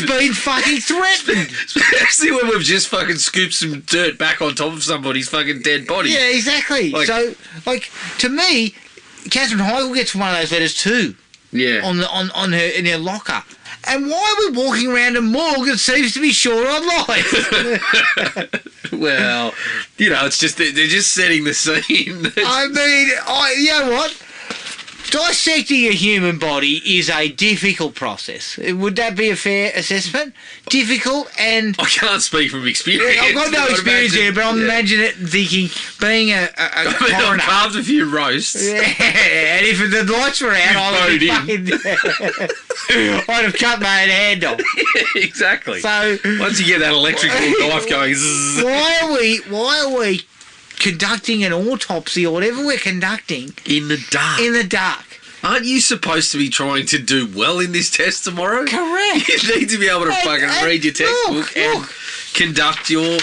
Speaker 1: been fucking threatened.
Speaker 2: Especially when we've just fucking scooped some dirt back on top of somebody's fucking dead body.
Speaker 1: Yeah, exactly.
Speaker 2: Like,
Speaker 1: so, like, to me, Catherine Heigl gets one of those letters too.
Speaker 2: Yeah.
Speaker 1: On her in her locker. And why are we walking around a morgue that seems to be short on life?
Speaker 2: Well, you know, it's just they're just setting the scene.
Speaker 1: I mean, you know what? Dissecting a human body is a difficult process. Would that be a fair assessment? Difficult, and
Speaker 2: I can't speak from experience.
Speaker 1: I've got no experience here, but I'm imagining it thinking, being a coroner.
Speaker 2: I've carved a few roasts.
Speaker 1: Yeah, and if the lights were out, I'd have cut my own hand off.
Speaker 2: Yeah, exactly.
Speaker 1: So
Speaker 2: once you get that electrical knife going,
Speaker 1: why are we conducting an autopsy or whatever we're conducting
Speaker 2: in the dark? Aren't you supposed to be trying to do well in this test tomorrow?
Speaker 1: Correct.
Speaker 2: You need to be able to fucking read your textbook and conduct your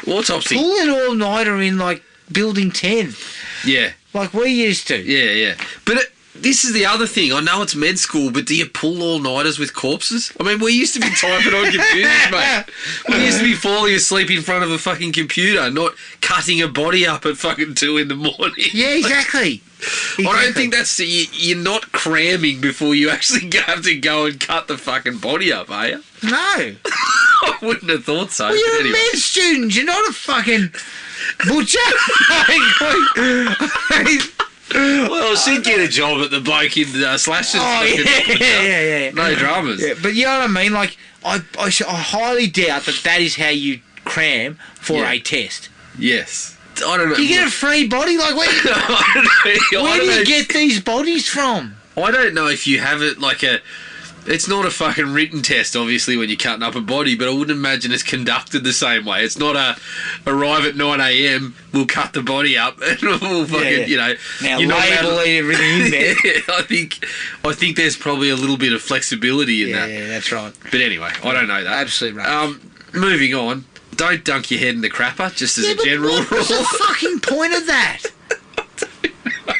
Speaker 2: autopsy.
Speaker 1: Pull an all-nighter in, like, Building 10.
Speaker 2: Yeah.
Speaker 1: Like we used to.
Speaker 2: Yeah. But this is the other thing. I know it's med school, but do you pull all-nighters with corpses? I mean, we used to be typing on computers, mate. We used to be falling asleep in front of a fucking computer, not cutting a body up at fucking 2 in the morning.
Speaker 1: Yeah, exactly.
Speaker 2: I don't think that's... You're not cramming before you actually have to go and cut the fucking body up, are you?
Speaker 1: No.
Speaker 2: I wouldn't have thought so.
Speaker 1: Well, you're
Speaker 2: anyway.
Speaker 1: a med student. You're not a fucking butcher.
Speaker 2: Well, she'd get a job at the bloke in Slashers.
Speaker 1: Oh, yeah.
Speaker 2: No dramas.
Speaker 1: Yeah, but you know what I mean? Like, I highly doubt that is how you cram for a test.
Speaker 2: Yes. I don't know.
Speaker 1: You get a free body? Like, where do you get these bodies from?
Speaker 2: I don't know if you have it like a... It's not a fucking written test, obviously, when you're cutting up a body, but I wouldn't imagine it's conducted the same way. It's not a arrive at 9 a.m, we'll cut the body up, and we'll fucking, you know...
Speaker 1: Now, label everything in there.
Speaker 2: I think there's probably a little bit of flexibility in that.
Speaker 1: Yeah, that's right.
Speaker 2: But anyway, I don't know that.
Speaker 1: Absolutely right.
Speaker 2: Moving on. Don't dunk your head in the crapper, just as a general rule.
Speaker 1: What's the fucking point of that?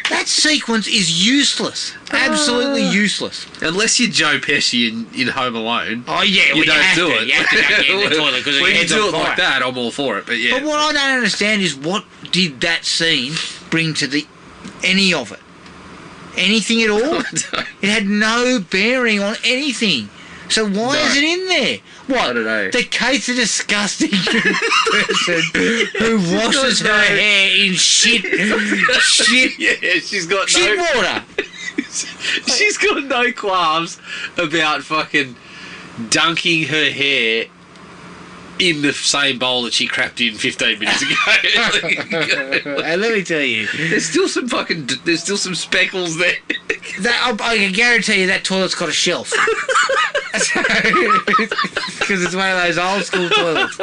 Speaker 1: That sequence is useless. Absolutely useless.
Speaker 2: Unless you're Joe Pesci in Home Alone.
Speaker 1: Oh, yeah,
Speaker 2: you don't do it.
Speaker 1: You have to duck in the toilet because
Speaker 2: when you do it like that, I'm all for it. But yeah.
Speaker 1: But what I don't understand is what did that scene bring to any of it? Anything at all? It had no bearing on anything. So why is it in there? What?
Speaker 2: I don't know.
Speaker 1: That Kate's a disgusting person who washes her hair in shit.
Speaker 2: Yeah, she's got
Speaker 1: shit water.
Speaker 2: She's got no qualms about fucking dunking her hair in the same bowl that she crapped in 15 minutes ago.
Speaker 1: And let me tell you,
Speaker 2: there's still some speckles there.
Speaker 1: I can guarantee you that toilet's got a shelf. Because it's one of those old school toilets.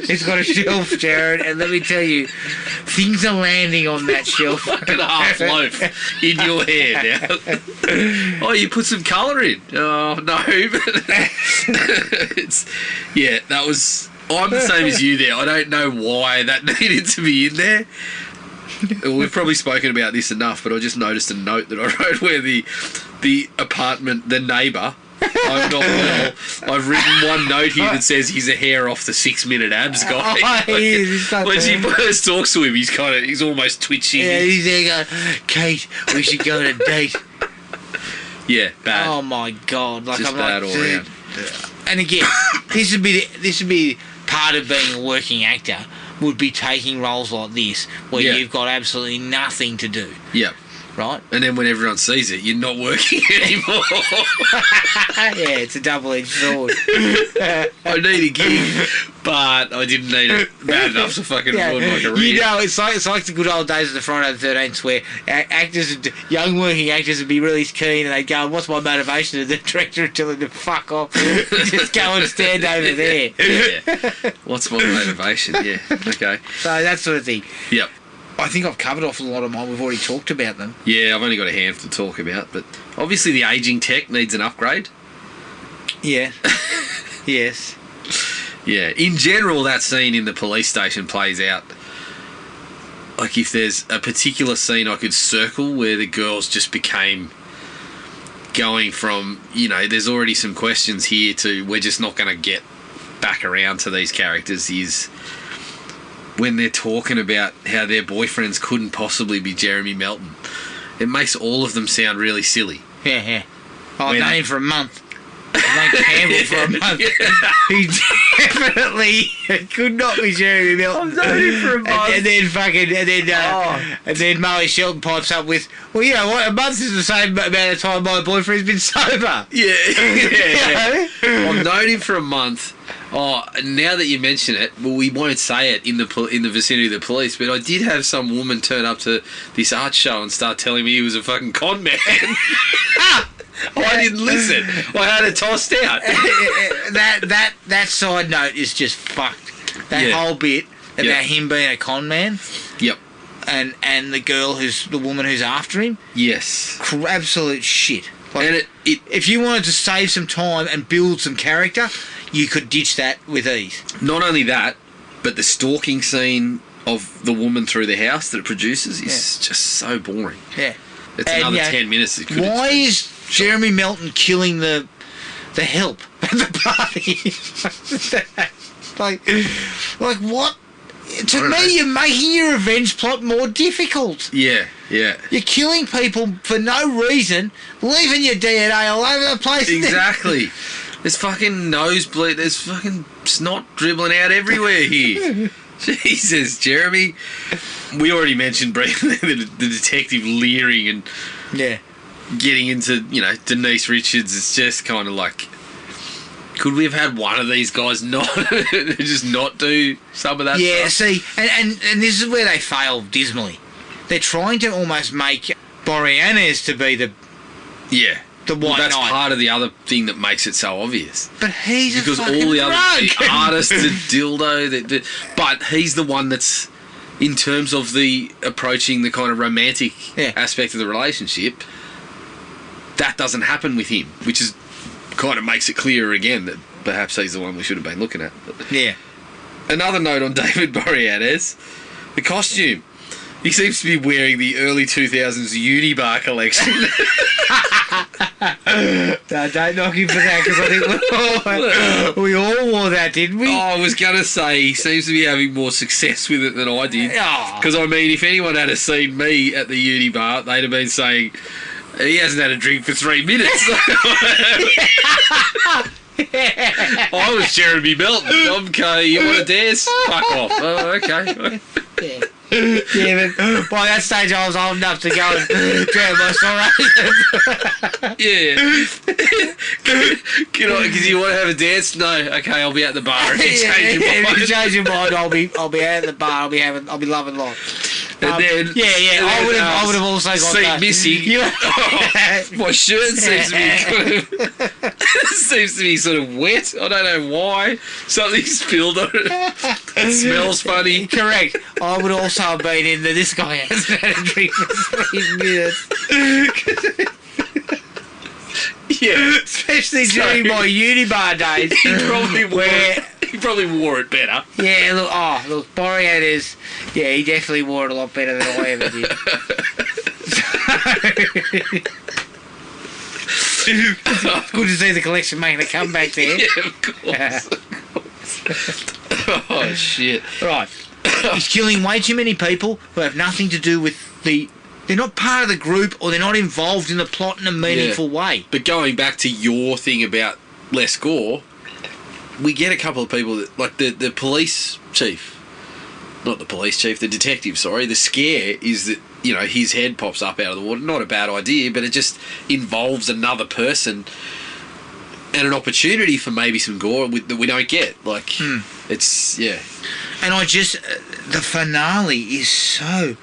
Speaker 1: It's got a shelf, Jared, and let me tell you, things are landing on that shelf.
Speaker 2: Fucking half loaf in your hair now. Oh, you put some colour in. Oh, no. That was... I'm the same as you there. I don't know why that needed to be in there. We've probably spoken about this enough, but I just noticed a note that I wrote where the apartment, the neighbour, I'm not well. I've written one note here that says he's a hair off the 6-minute abs guy. When she first talks to him, he's almost twitching.
Speaker 1: Yeah, he's there going, Kate, we should go on a date.
Speaker 2: Yeah, bad.
Speaker 1: Oh my God! Like
Speaker 2: just
Speaker 1: I'm
Speaker 2: bad
Speaker 1: like,
Speaker 2: all around.
Speaker 1: And again, this would be part of being a working actor. Would be taking roles like this where you've got absolutely nothing to do.
Speaker 2: Yeah.
Speaker 1: Right?
Speaker 2: And then when everyone sees it, you're not working anymore.
Speaker 1: Yeah, it's a double-edged sword.
Speaker 2: I need a gig, but I didn't need it bad enough to fucking ruin my career.
Speaker 1: You know, it's like the good old days of the Friday the 13th where young working actors would be really keen and they'd go, what's my motivation? And the director would tell them to fuck off. Just go and stand over there.
Speaker 2: Yeah. What's my motivation? Yeah, okay.
Speaker 1: So that sort of thing.
Speaker 2: Yep.
Speaker 1: I think I've covered off a lot of mine. We've already talked about them.
Speaker 2: Yeah, I've only got a handful to talk about, but obviously the ageing tech needs an upgrade.
Speaker 1: Yeah. Yes.
Speaker 2: Yeah. In general, that scene in the police station plays out. Like, if there's a particular scene I could circle where the girls just became going from, there's already some questions here to we're just not going to get back around to these characters, is when they're talking about how their boyfriends couldn't possibly be Jeremy Melton. It makes all of them sound really silly.
Speaker 1: Yeah. I've known him for a month. I've known Campbell for a month. He definitely could not be Jeremy Melton.
Speaker 2: I've known him for a month.
Speaker 1: And then Marley Shelton pipes up with, well, you know what, a month is the same amount of time my boyfriend's been sober.
Speaker 2: Yeah. I've known him for a month. Oh, now that you mention it, well, we won't say it in the vicinity of the police, but I did have some woman turn up to this art show and start telling me he was a fucking con man. I didn't listen. I had it tossed out.
Speaker 1: That side note is just fucked. That whole bit about him being a con man.
Speaker 2: Yep.
Speaker 1: and the woman who's after him.
Speaker 2: Yes.
Speaker 1: Absolute shit. Like,
Speaker 2: and
Speaker 1: if you wanted to save some time and build some character, you could ditch that with ease.
Speaker 2: Not only that, but the stalking scene of the woman through the house that it produces is just so boring.
Speaker 1: Yeah.
Speaker 2: It's another 10 minutes.
Speaker 1: Why is Jeremy Melton killing the help at the party? like what? To me, you're making your revenge plot more difficult.
Speaker 2: Yeah.
Speaker 1: You're killing people for no reason, leaving your DNA all over the place.
Speaker 2: Exactly. There's fucking nosebleed. There's fucking snot dribbling out everywhere here. Jesus, Jeremy. We already mentioned briefly the detective leering and getting into, Denise Richards. It's just kind of like, could we have had one of these guys just not do some of that stuff?
Speaker 1: Yeah, see, and this is where they fail dismally. They're trying to almost make Boreanaz to be the white
Speaker 2: that's
Speaker 1: knight.
Speaker 2: part of the other thing that makes it so obvious.
Speaker 1: But he's
Speaker 2: because
Speaker 1: a fucking
Speaker 2: all the other
Speaker 1: drug.
Speaker 2: artists, the dildo, but he's the one that's, in terms of the approaching the kind of romantic aspect of the relationship, that doesn't happen with him, which is kind of makes it clearer again that perhaps he's the one we should have been looking at.
Speaker 1: Yeah.
Speaker 2: Another note on David Boreanaz, the costume. He seems to be wearing the early 2000s Unibar collection.
Speaker 1: No, don't knock him for that, because I think we all wore that, didn't we?
Speaker 2: Oh, I was going to say, he seems to be having more success with it than I did. Because, I mean, if anyone had seen me at the Unibar, they'd have been saying, he hasn't had a drink for 3 minutes. I was Jeremy Melton. Okay, you want to dance? Fuck off. Oh, okay.
Speaker 1: Yeah, but by that stage I was old enough to go and drown my sorrows.
Speaker 2: Yeah. Because you want to have a dance? No. Okay, I'll be at the bar. If you change your mind.
Speaker 1: If you change your mind, I'll be out at the bar. I'll be loving life.
Speaker 2: And then,
Speaker 1: I would have also got
Speaker 2: seat
Speaker 1: that.
Speaker 2: missing. My shirt seems to be sort of wet. I don't know why. Something spilled on it. It smells funny.
Speaker 1: Correct. I would also have been in the this guy hasn't had a drink for 3 minutes.
Speaker 2: Yeah,
Speaker 1: especially during my Unibar days.
Speaker 2: He probably wore it better.
Speaker 1: Yeah, look, Boreanaz, he definitely wore it a lot better than I ever did. Good to see the collection making a comeback there.
Speaker 2: Yeah, of course. Oh, shit.
Speaker 1: Right. He's killing way too many people who have nothing to do with they're not part of the group, or they're not involved in the plot in a meaningful way.
Speaker 2: But going back to your thing about less gore, we get a couple of people that, like the police chief, not the police chief, the detective, sorry, the scare is that, his head pops up out of the water. Not a bad idea, but it just involves another person and an opportunity for maybe some gore that we don't get. It's,
Speaker 1: And the finale is so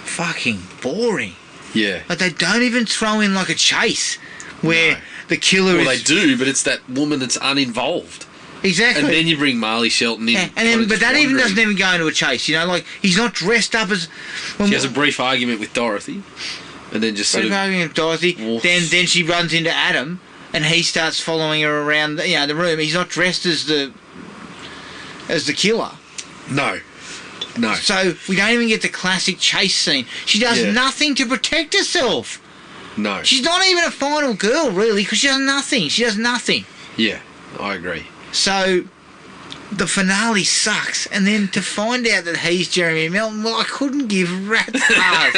Speaker 1: fucking boring.
Speaker 2: Yeah.
Speaker 1: Like, they don't even throw in, like, a chase where the killer is...
Speaker 2: Well, they do, but it's that woman that's uninvolved.
Speaker 1: Exactly.
Speaker 2: And then you bring Marley Shelton in.
Speaker 1: But that even doesn't even go into a chase, he's not dressed up as...
Speaker 2: She has a brief argument with Dorothy, and then just
Speaker 1: argument with Dorothy, then she runs into Adam, and he starts following her around the room. He's not dressed as the killer.
Speaker 2: No.
Speaker 1: So we don't even get the classic chase scene. She does nothing to protect herself.
Speaker 2: No.
Speaker 1: She's not even a final girl, really, because she does nothing.
Speaker 2: Yeah, I agree.
Speaker 1: So the finale sucks, and then to find out that he's Jeremy Melton, well, I couldn't give a rat's ass.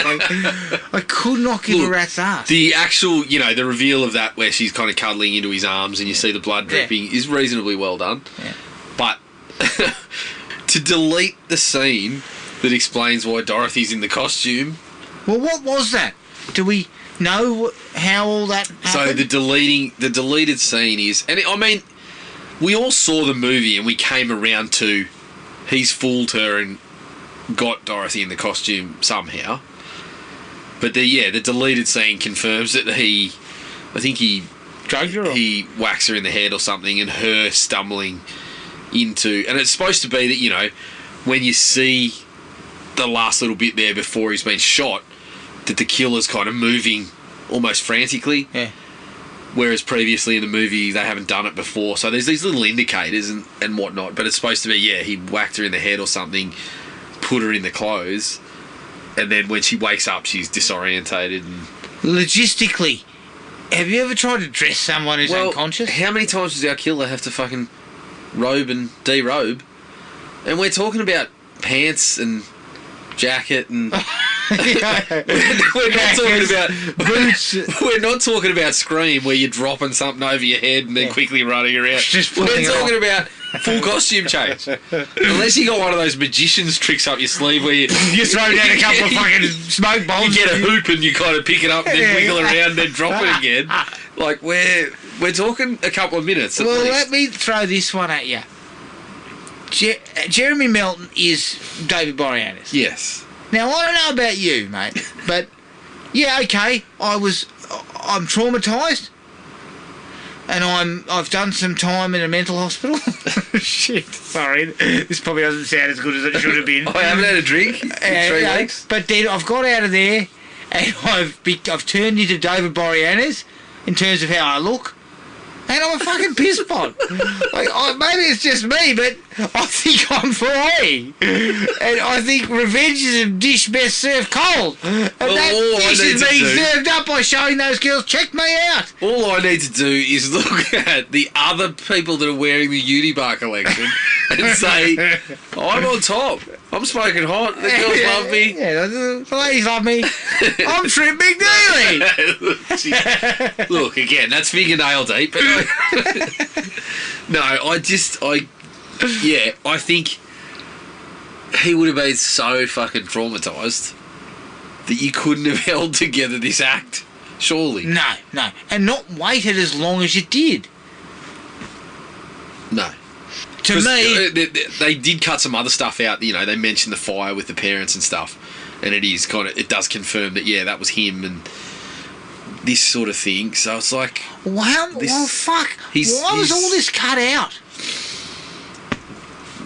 Speaker 1: I could not give a rat's ass.
Speaker 2: The actual, the reveal of that where she's kind of cuddling into his arms and you see the blood dripping is reasonably well done.
Speaker 1: Yeah.
Speaker 2: But to delete the scene that explains why Dorothy's in the costume...
Speaker 1: Well, what was that? Do we know how all that happened?
Speaker 2: So the deleted scene is... And we all saw the movie and we came around to he's fooled her and got Dorothy in the costume somehow. But the deleted scene confirms that he
Speaker 1: drugged her,
Speaker 2: he whacks her in the head or something, and her stumbling into... And it's supposed to be that, when you see the last little bit there before he's been shot, that the killer's kind of moving almost frantically.
Speaker 1: Yeah.
Speaker 2: Whereas previously in the movie, they haven't done it before. So there's these little indicators and whatnot. But it's supposed to be, he whacked her in the head or something, put her in the clothes, and then when she wakes up, she's disorientated. And
Speaker 1: logistically, have you ever tried to dress someone who's unconscious?
Speaker 2: How many times does our killer have to fucking robe and derobe? And we're talking about pants and jacket and... we're not talking about boots. We're not talking about Scream where you're dropping something over your head and then quickly running around. We're talking about full costume change. Unless you got one of those magician's tricks up your sleeve where you
Speaker 1: throw down a couple of fucking smoke bombs.
Speaker 2: You get a hoop and you kind of pick it up and then wiggle around and then drop it again. Like we're talking a couple of minutes.
Speaker 1: Well, let me throw this one at you. Jeremy Melton is David Boreanaz.
Speaker 2: Yes.
Speaker 1: Now, I don't know about you, mate, but, okay, I'm traumatised, and I've done some time in a mental hospital. Shit, sorry, this probably doesn't sound as good as it should have been.
Speaker 2: I haven't had a drink in 3 weeks.
Speaker 1: But then I've got out of there, and I've turned into David Boreanaz in terms of how I look. And I'm a fucking piss pot. Maybe it's just me, but I think I'm flying. And I think revenge is a dish best served cold. And that dish is being served up by showing those girls, check me out.
Speaker 2: All I need to do is look at the other people that are wearing the Unibar collection and say, I'm on top. I'm smoking hot. The girls love me.
Speaker 1: Yeah, the ladies love me. I'm Trip McNeely.
Speaker 2: Look, again, that's fingernail deep. But no, I think he would have been so fucking traumatised that you couldn't have held together this act, surely.
Speaker 1: No. And not waited as long as you did.
Speaker 2: No.
Speaker 1: To me...
Speaker 2: They did cut some other stuff out. They mentioned the fire with the parents and stuff. And it does confirm that, that was him and this sort of thing. So it's like...
Speaker 1: Well, fuck. Why was all this cut out?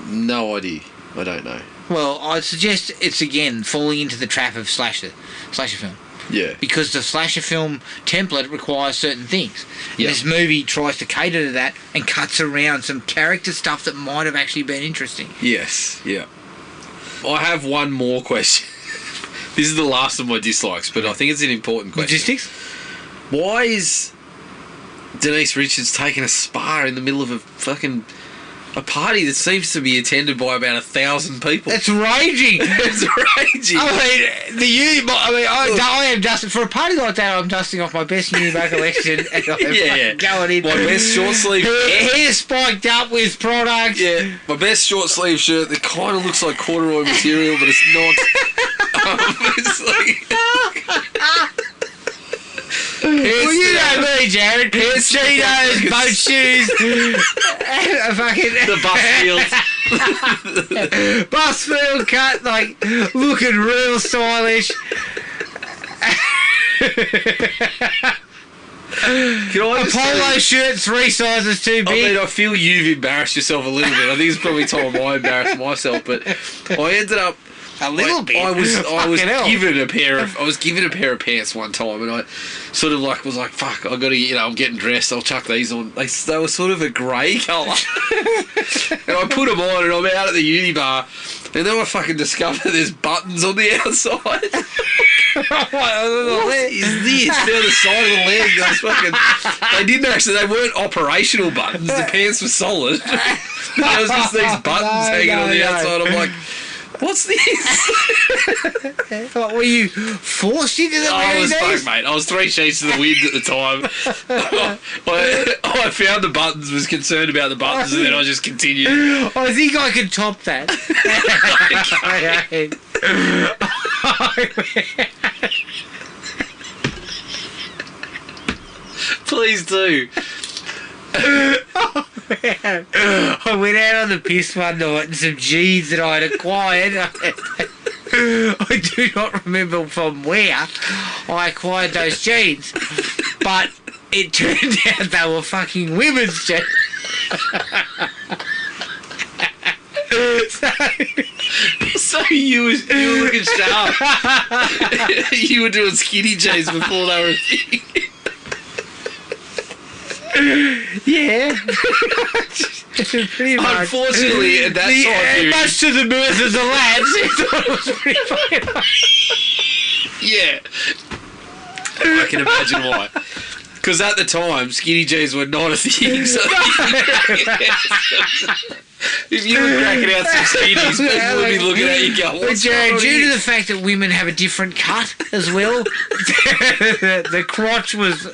Speaker 2: No idea. I don't know.
Speaker 1: Well, I'd suggest it's, again, falling into the trap of slasher film.
Speaker 2: Yeah.
Speaker 1: Because the slasher film template requires certain things.
Speaker 2: Yeah.
Speaker 1: This movie tries to cater to that and cuts around some character stuff that might have actually been interesting.
Speaker 2: Yes, yeah. I have one more question. This is the last of my dislikes, but I think it's an important question.
Speaker 1: Logistics?
Speaker 2: Why is Denise Richards taking a spa in the middle of a party that seems to be attended by about 1,000 people?
Speaker 1: It's raging.
Speaker 2: It's raging.
Speaker 1: I am dusting for a party like that. I'm dusting off my best Unibar collection and I'm going in.
Speaker 2: My best short sleeve
Speaker 1: hair spiked up with product.
Speaker 2: Yeah, my best short sleeve shirt that kind of looks like corduroy material, but it's not. It's like.
Speaker 1: Well, you know me, Jared. Cheetos, boat shoes,
Speaker 2: the bus field.
Speaker 1: Bus field cut, looking real stylish. A polo shirt 3 sizes too big.
Speaker 2: I feel you've embarrassed yourself a little bit. I think it's probably time I embarrassed myself, but I ended up
Speaker 1: a little bit.
Speaker 2: I was given a pair of pants one time, and I sort of was like, fuck, I got to, I'm getting dressed. I'll chuck these on. They were sort of a grey colour, and I put them on, and I'm out at the Unibar, and then I fucking discover there's buttons on the outside. What is this? Down the side of the leg. They weren't operational buttons. The pants were solid. There was just these buttons hanging on the outside. I'm like, what's this?
Speaker 1: Were you forced into the
Speaker 2: I was fucked, mate. I was 3 sheets to the wind at the time. I found the buttons, was concerned about the buttons, and then I just continued.
Speaker 1: I think I could top that.
Speaker 2: Please do.
Speaker 1: I went out on the piss one night and some jeans that I had acquired. I do not remember from where I acquired those jeans, but it turned out they were fucking women's jeans.
Speaker 2: So you were looking sharp. You were doing skinny jeans before they were a thing.
Speaker 1: Yeah. Pretty much.
Speaker 2: Unfortunately, at that time period...
Speaker 1: Much to the mirth of the lads, he thought it was pretty fucking
Speaker 2: Yeah. I can imagine why. Because at the time, skinny jeans were not a thing. So if you were cracking out some skinnies, people would be looking at you going, what's going on
Speaker 1: due
Speaker 2: here?
Speaker 1: to the fact that women have a different cut as well, the crotch was...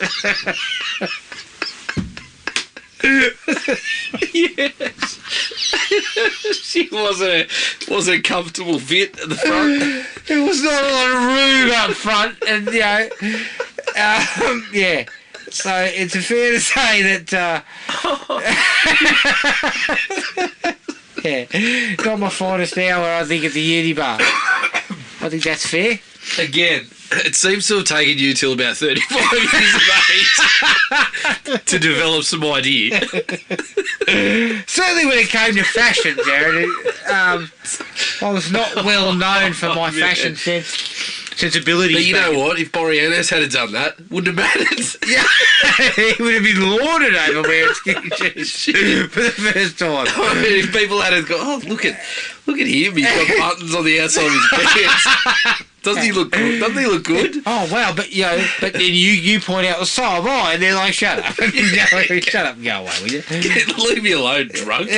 Speaker 2: Yes. She wasn't a comfortable fit at the front.
Speaker 1: There was not a lot of room up front, and yeah. So it's fair to say that yeah, not my finest hour, I think, at the uni bar. I think that's fair.
Speaker 2: Again, it seems to have taken you till about 35 years of age to develop some idea.
Speaker 1: Certainly when it came to fashion, Jared, I was not well known for my fashion sensibilities.
Speaker 2: But you know what? If Boreanaz had done that, wouldn't have mattered.
Speaker 1: Yeah, he would have been lauded over wearing skinny jeans for the first time.
Speaker 2: I mean, if people had gone, oh, look at him, he's got buttons on the outside of his pants. Doesn't he look good? Doesn't he look good?
Speaker 1: Oh wow! But but then you point out, so am I, and they're like, shut up, shut up, and go away, will you?
Speaker 2: Leave me alone, drunk.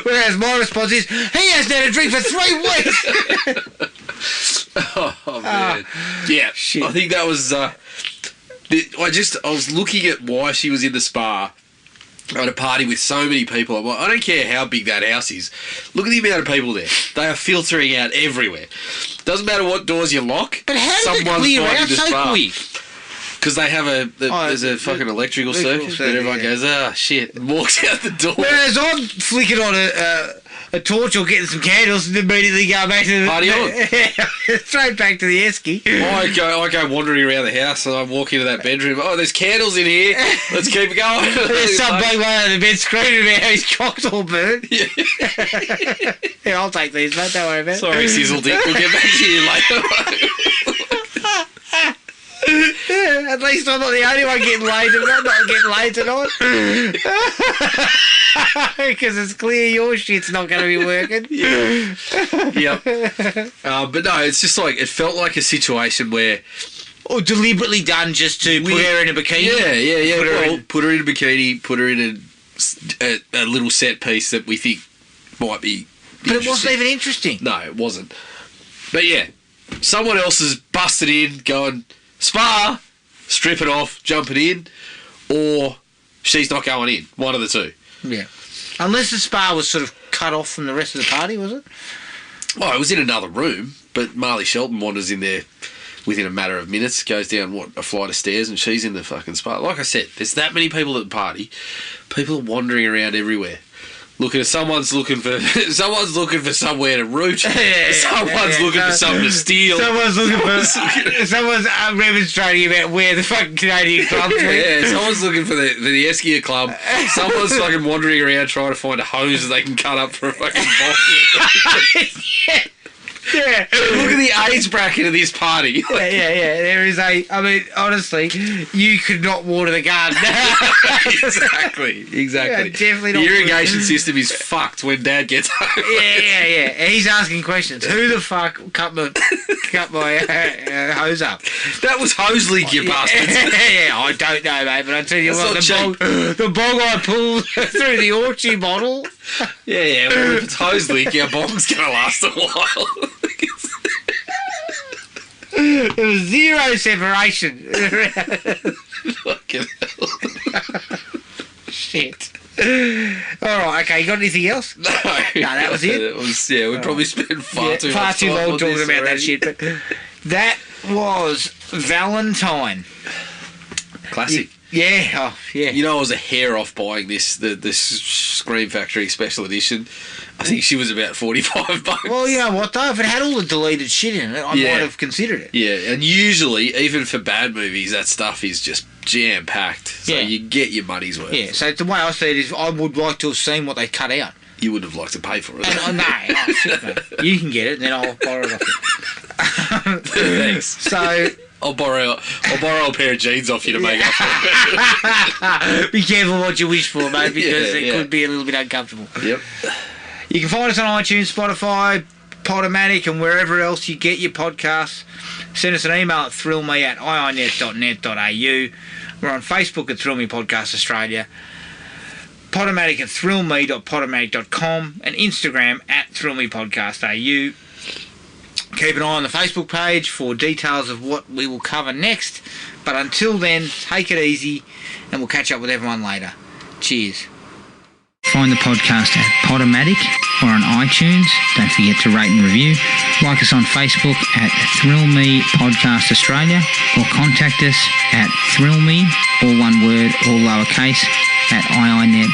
Speaker 1: Whereas my response is, he hasn't had a drink for 3 weeks.
Speaker 2: Oh man, yeah.
Speaker 1: Shit.
Speaker 2: I think that was. I was looking at why she was in the spa at a party with so many people. I'm like, I don't care how big that house is. Look at the amount of people there. They are filtering out everywhere. Doesn't matter what doors you lock.
Speaker 1: But how did it clear out so quick?
Speaker 2: Because they have there's a fucking electrical circuit, and everyone goes, shit, and walks out the door.
Speaker 1: Whereas I'm flicking on a torch or getting some candles and immediately go back to the...
Speaker 2: Party on.
Speaker 1: Straight back to the esky.
Speaker 2: I go wandering around the house and I walk into that bedroom. Oh, there's candles in here. Let's keep it going.
Speaker 1: There's some bloke laying on the bed screaming about how his cock's all burnt. Yeah. Yeah, I'll take these, mate. Don't worry about it.
Speaker 2: Sorry, Sizzle Dick. We'll get back to you later.
Speaker 1: At least I'm not the only one getting laid. I'm not getting laid tonight. Because it's clear your shit's not going to be working.
Speaker 2: Yep. But no, it's just like, it felt like a situation where...
Speaker 1: Or deliberately done just to put her in a bikini?
Speaker 2: Yeah. Put her in a bikini, put her in a little set piece that we think might be...
Speaker 1: But it wasn't even interesting.
Speaker 2: No, it wasn't. But yeah, someone else has busted in, going... Spa, strip it off, jump it in, or she's not going in. One of the two.
Speaker 1: Yeah. Unless the spa was sort of cut off from the rest of the party, was it?
Speaker 2: Well, it was in another room, but Marley Shelton wanders in there within a matter of minutes, goes down, a flight of stairs, and she's in the fucking spa. Like I said, there's that many people at the party. People are wandering around everywhere. Someone's looking for somewhere to root. Someone's looking for something to steal.
Speaker 1: Someone's remonstrating about where the fucking Canadian clubs went.
Speaker 2: Yeah, someone's looking for the Eskia club. Someone's fucking wandering around trying to find a hose that they can cut up for a fucking box.
Speaker 1: Yeah.
Speaker 2: Look at the age bracket of this party.
Speaker 1: Yeah. There is I mean, honestly, you could not water the garden.
Speaker 2: Exactly.
Speaker 1: Yeah, definitely not.
Speaker 2: The irrigation system is fucked when Dad gets home.
Speaker 1: Yeah. He's asking questions. Who the fuck cut my hose up?
Speaker 2: That was hose leak, you bastards.
Speaker 1: Yeah, I don't know, mate, but I tell you what, the bog I pulled through the orchard bottle.
Speaker 2: Yeah. Well, if it's hose leak, our bog's gonna last a while.
Speaker 1: There was zero separation.
Speaker 2: Fucking hell.
Speaker 1: Shit. Alright, okay, you got anything else?
Speaker 2: No,
Speaker 1: that was it?
Speaker 2: We probably spent far too
Speaker 1: long talking about that shit, but that was Valentine.
Speaker 2: Classic.
Speaker 1: Yeah.
Speaker 2: You know, I was a hair off buying the Scream Factory Special Edition. I think she was about $45.
Speaker 1: Well, you know what though? If it had all the deleted shit in it, I might have considered it.
Speaker 2: Yeah, and usually, even for bad movies, that stuff is just jam-packed. So you get your money's worth.
Speaker 1: Yeah, so the way I see it is I would like to have seen what they cut out.
Speaker 2: You would have liked to pay for it.
Speaker 1: No, shit, mate. You can get it, and then I'll borrow it off you.
Speaker 2: Thanks.
Speaker 1: So
Speaker 2: I'll borrow a pair of jeans off you to make up for it.
Speaker 1: Be careful what you wish for, mate, because it could be a little bit uncomfortable.
Speaker 2: Yep. You
Speaker 1: can find us on iTunes, Spotify, Podomatic, and wherever else you get your podcasts. Send us an email at thrillme@iinet.net.au. We're on Facebook at Thrill Me Podcast Australia, Podomatic at thrillme.podomatic.com, and Instagram at thrillmepodcast.au. Keep an eye on the Facebook page for details of what we will cover next. But until then, take it easy, and we'll catch up with everyone later. Cheers. Find the podcast at Podomatic or on iTunes. Don't forget to rate and review. Like us on Facebook at Thrill Me Podcast Australia, or contact us at thrillme, all one word, all lowercase, at iinet.net.au.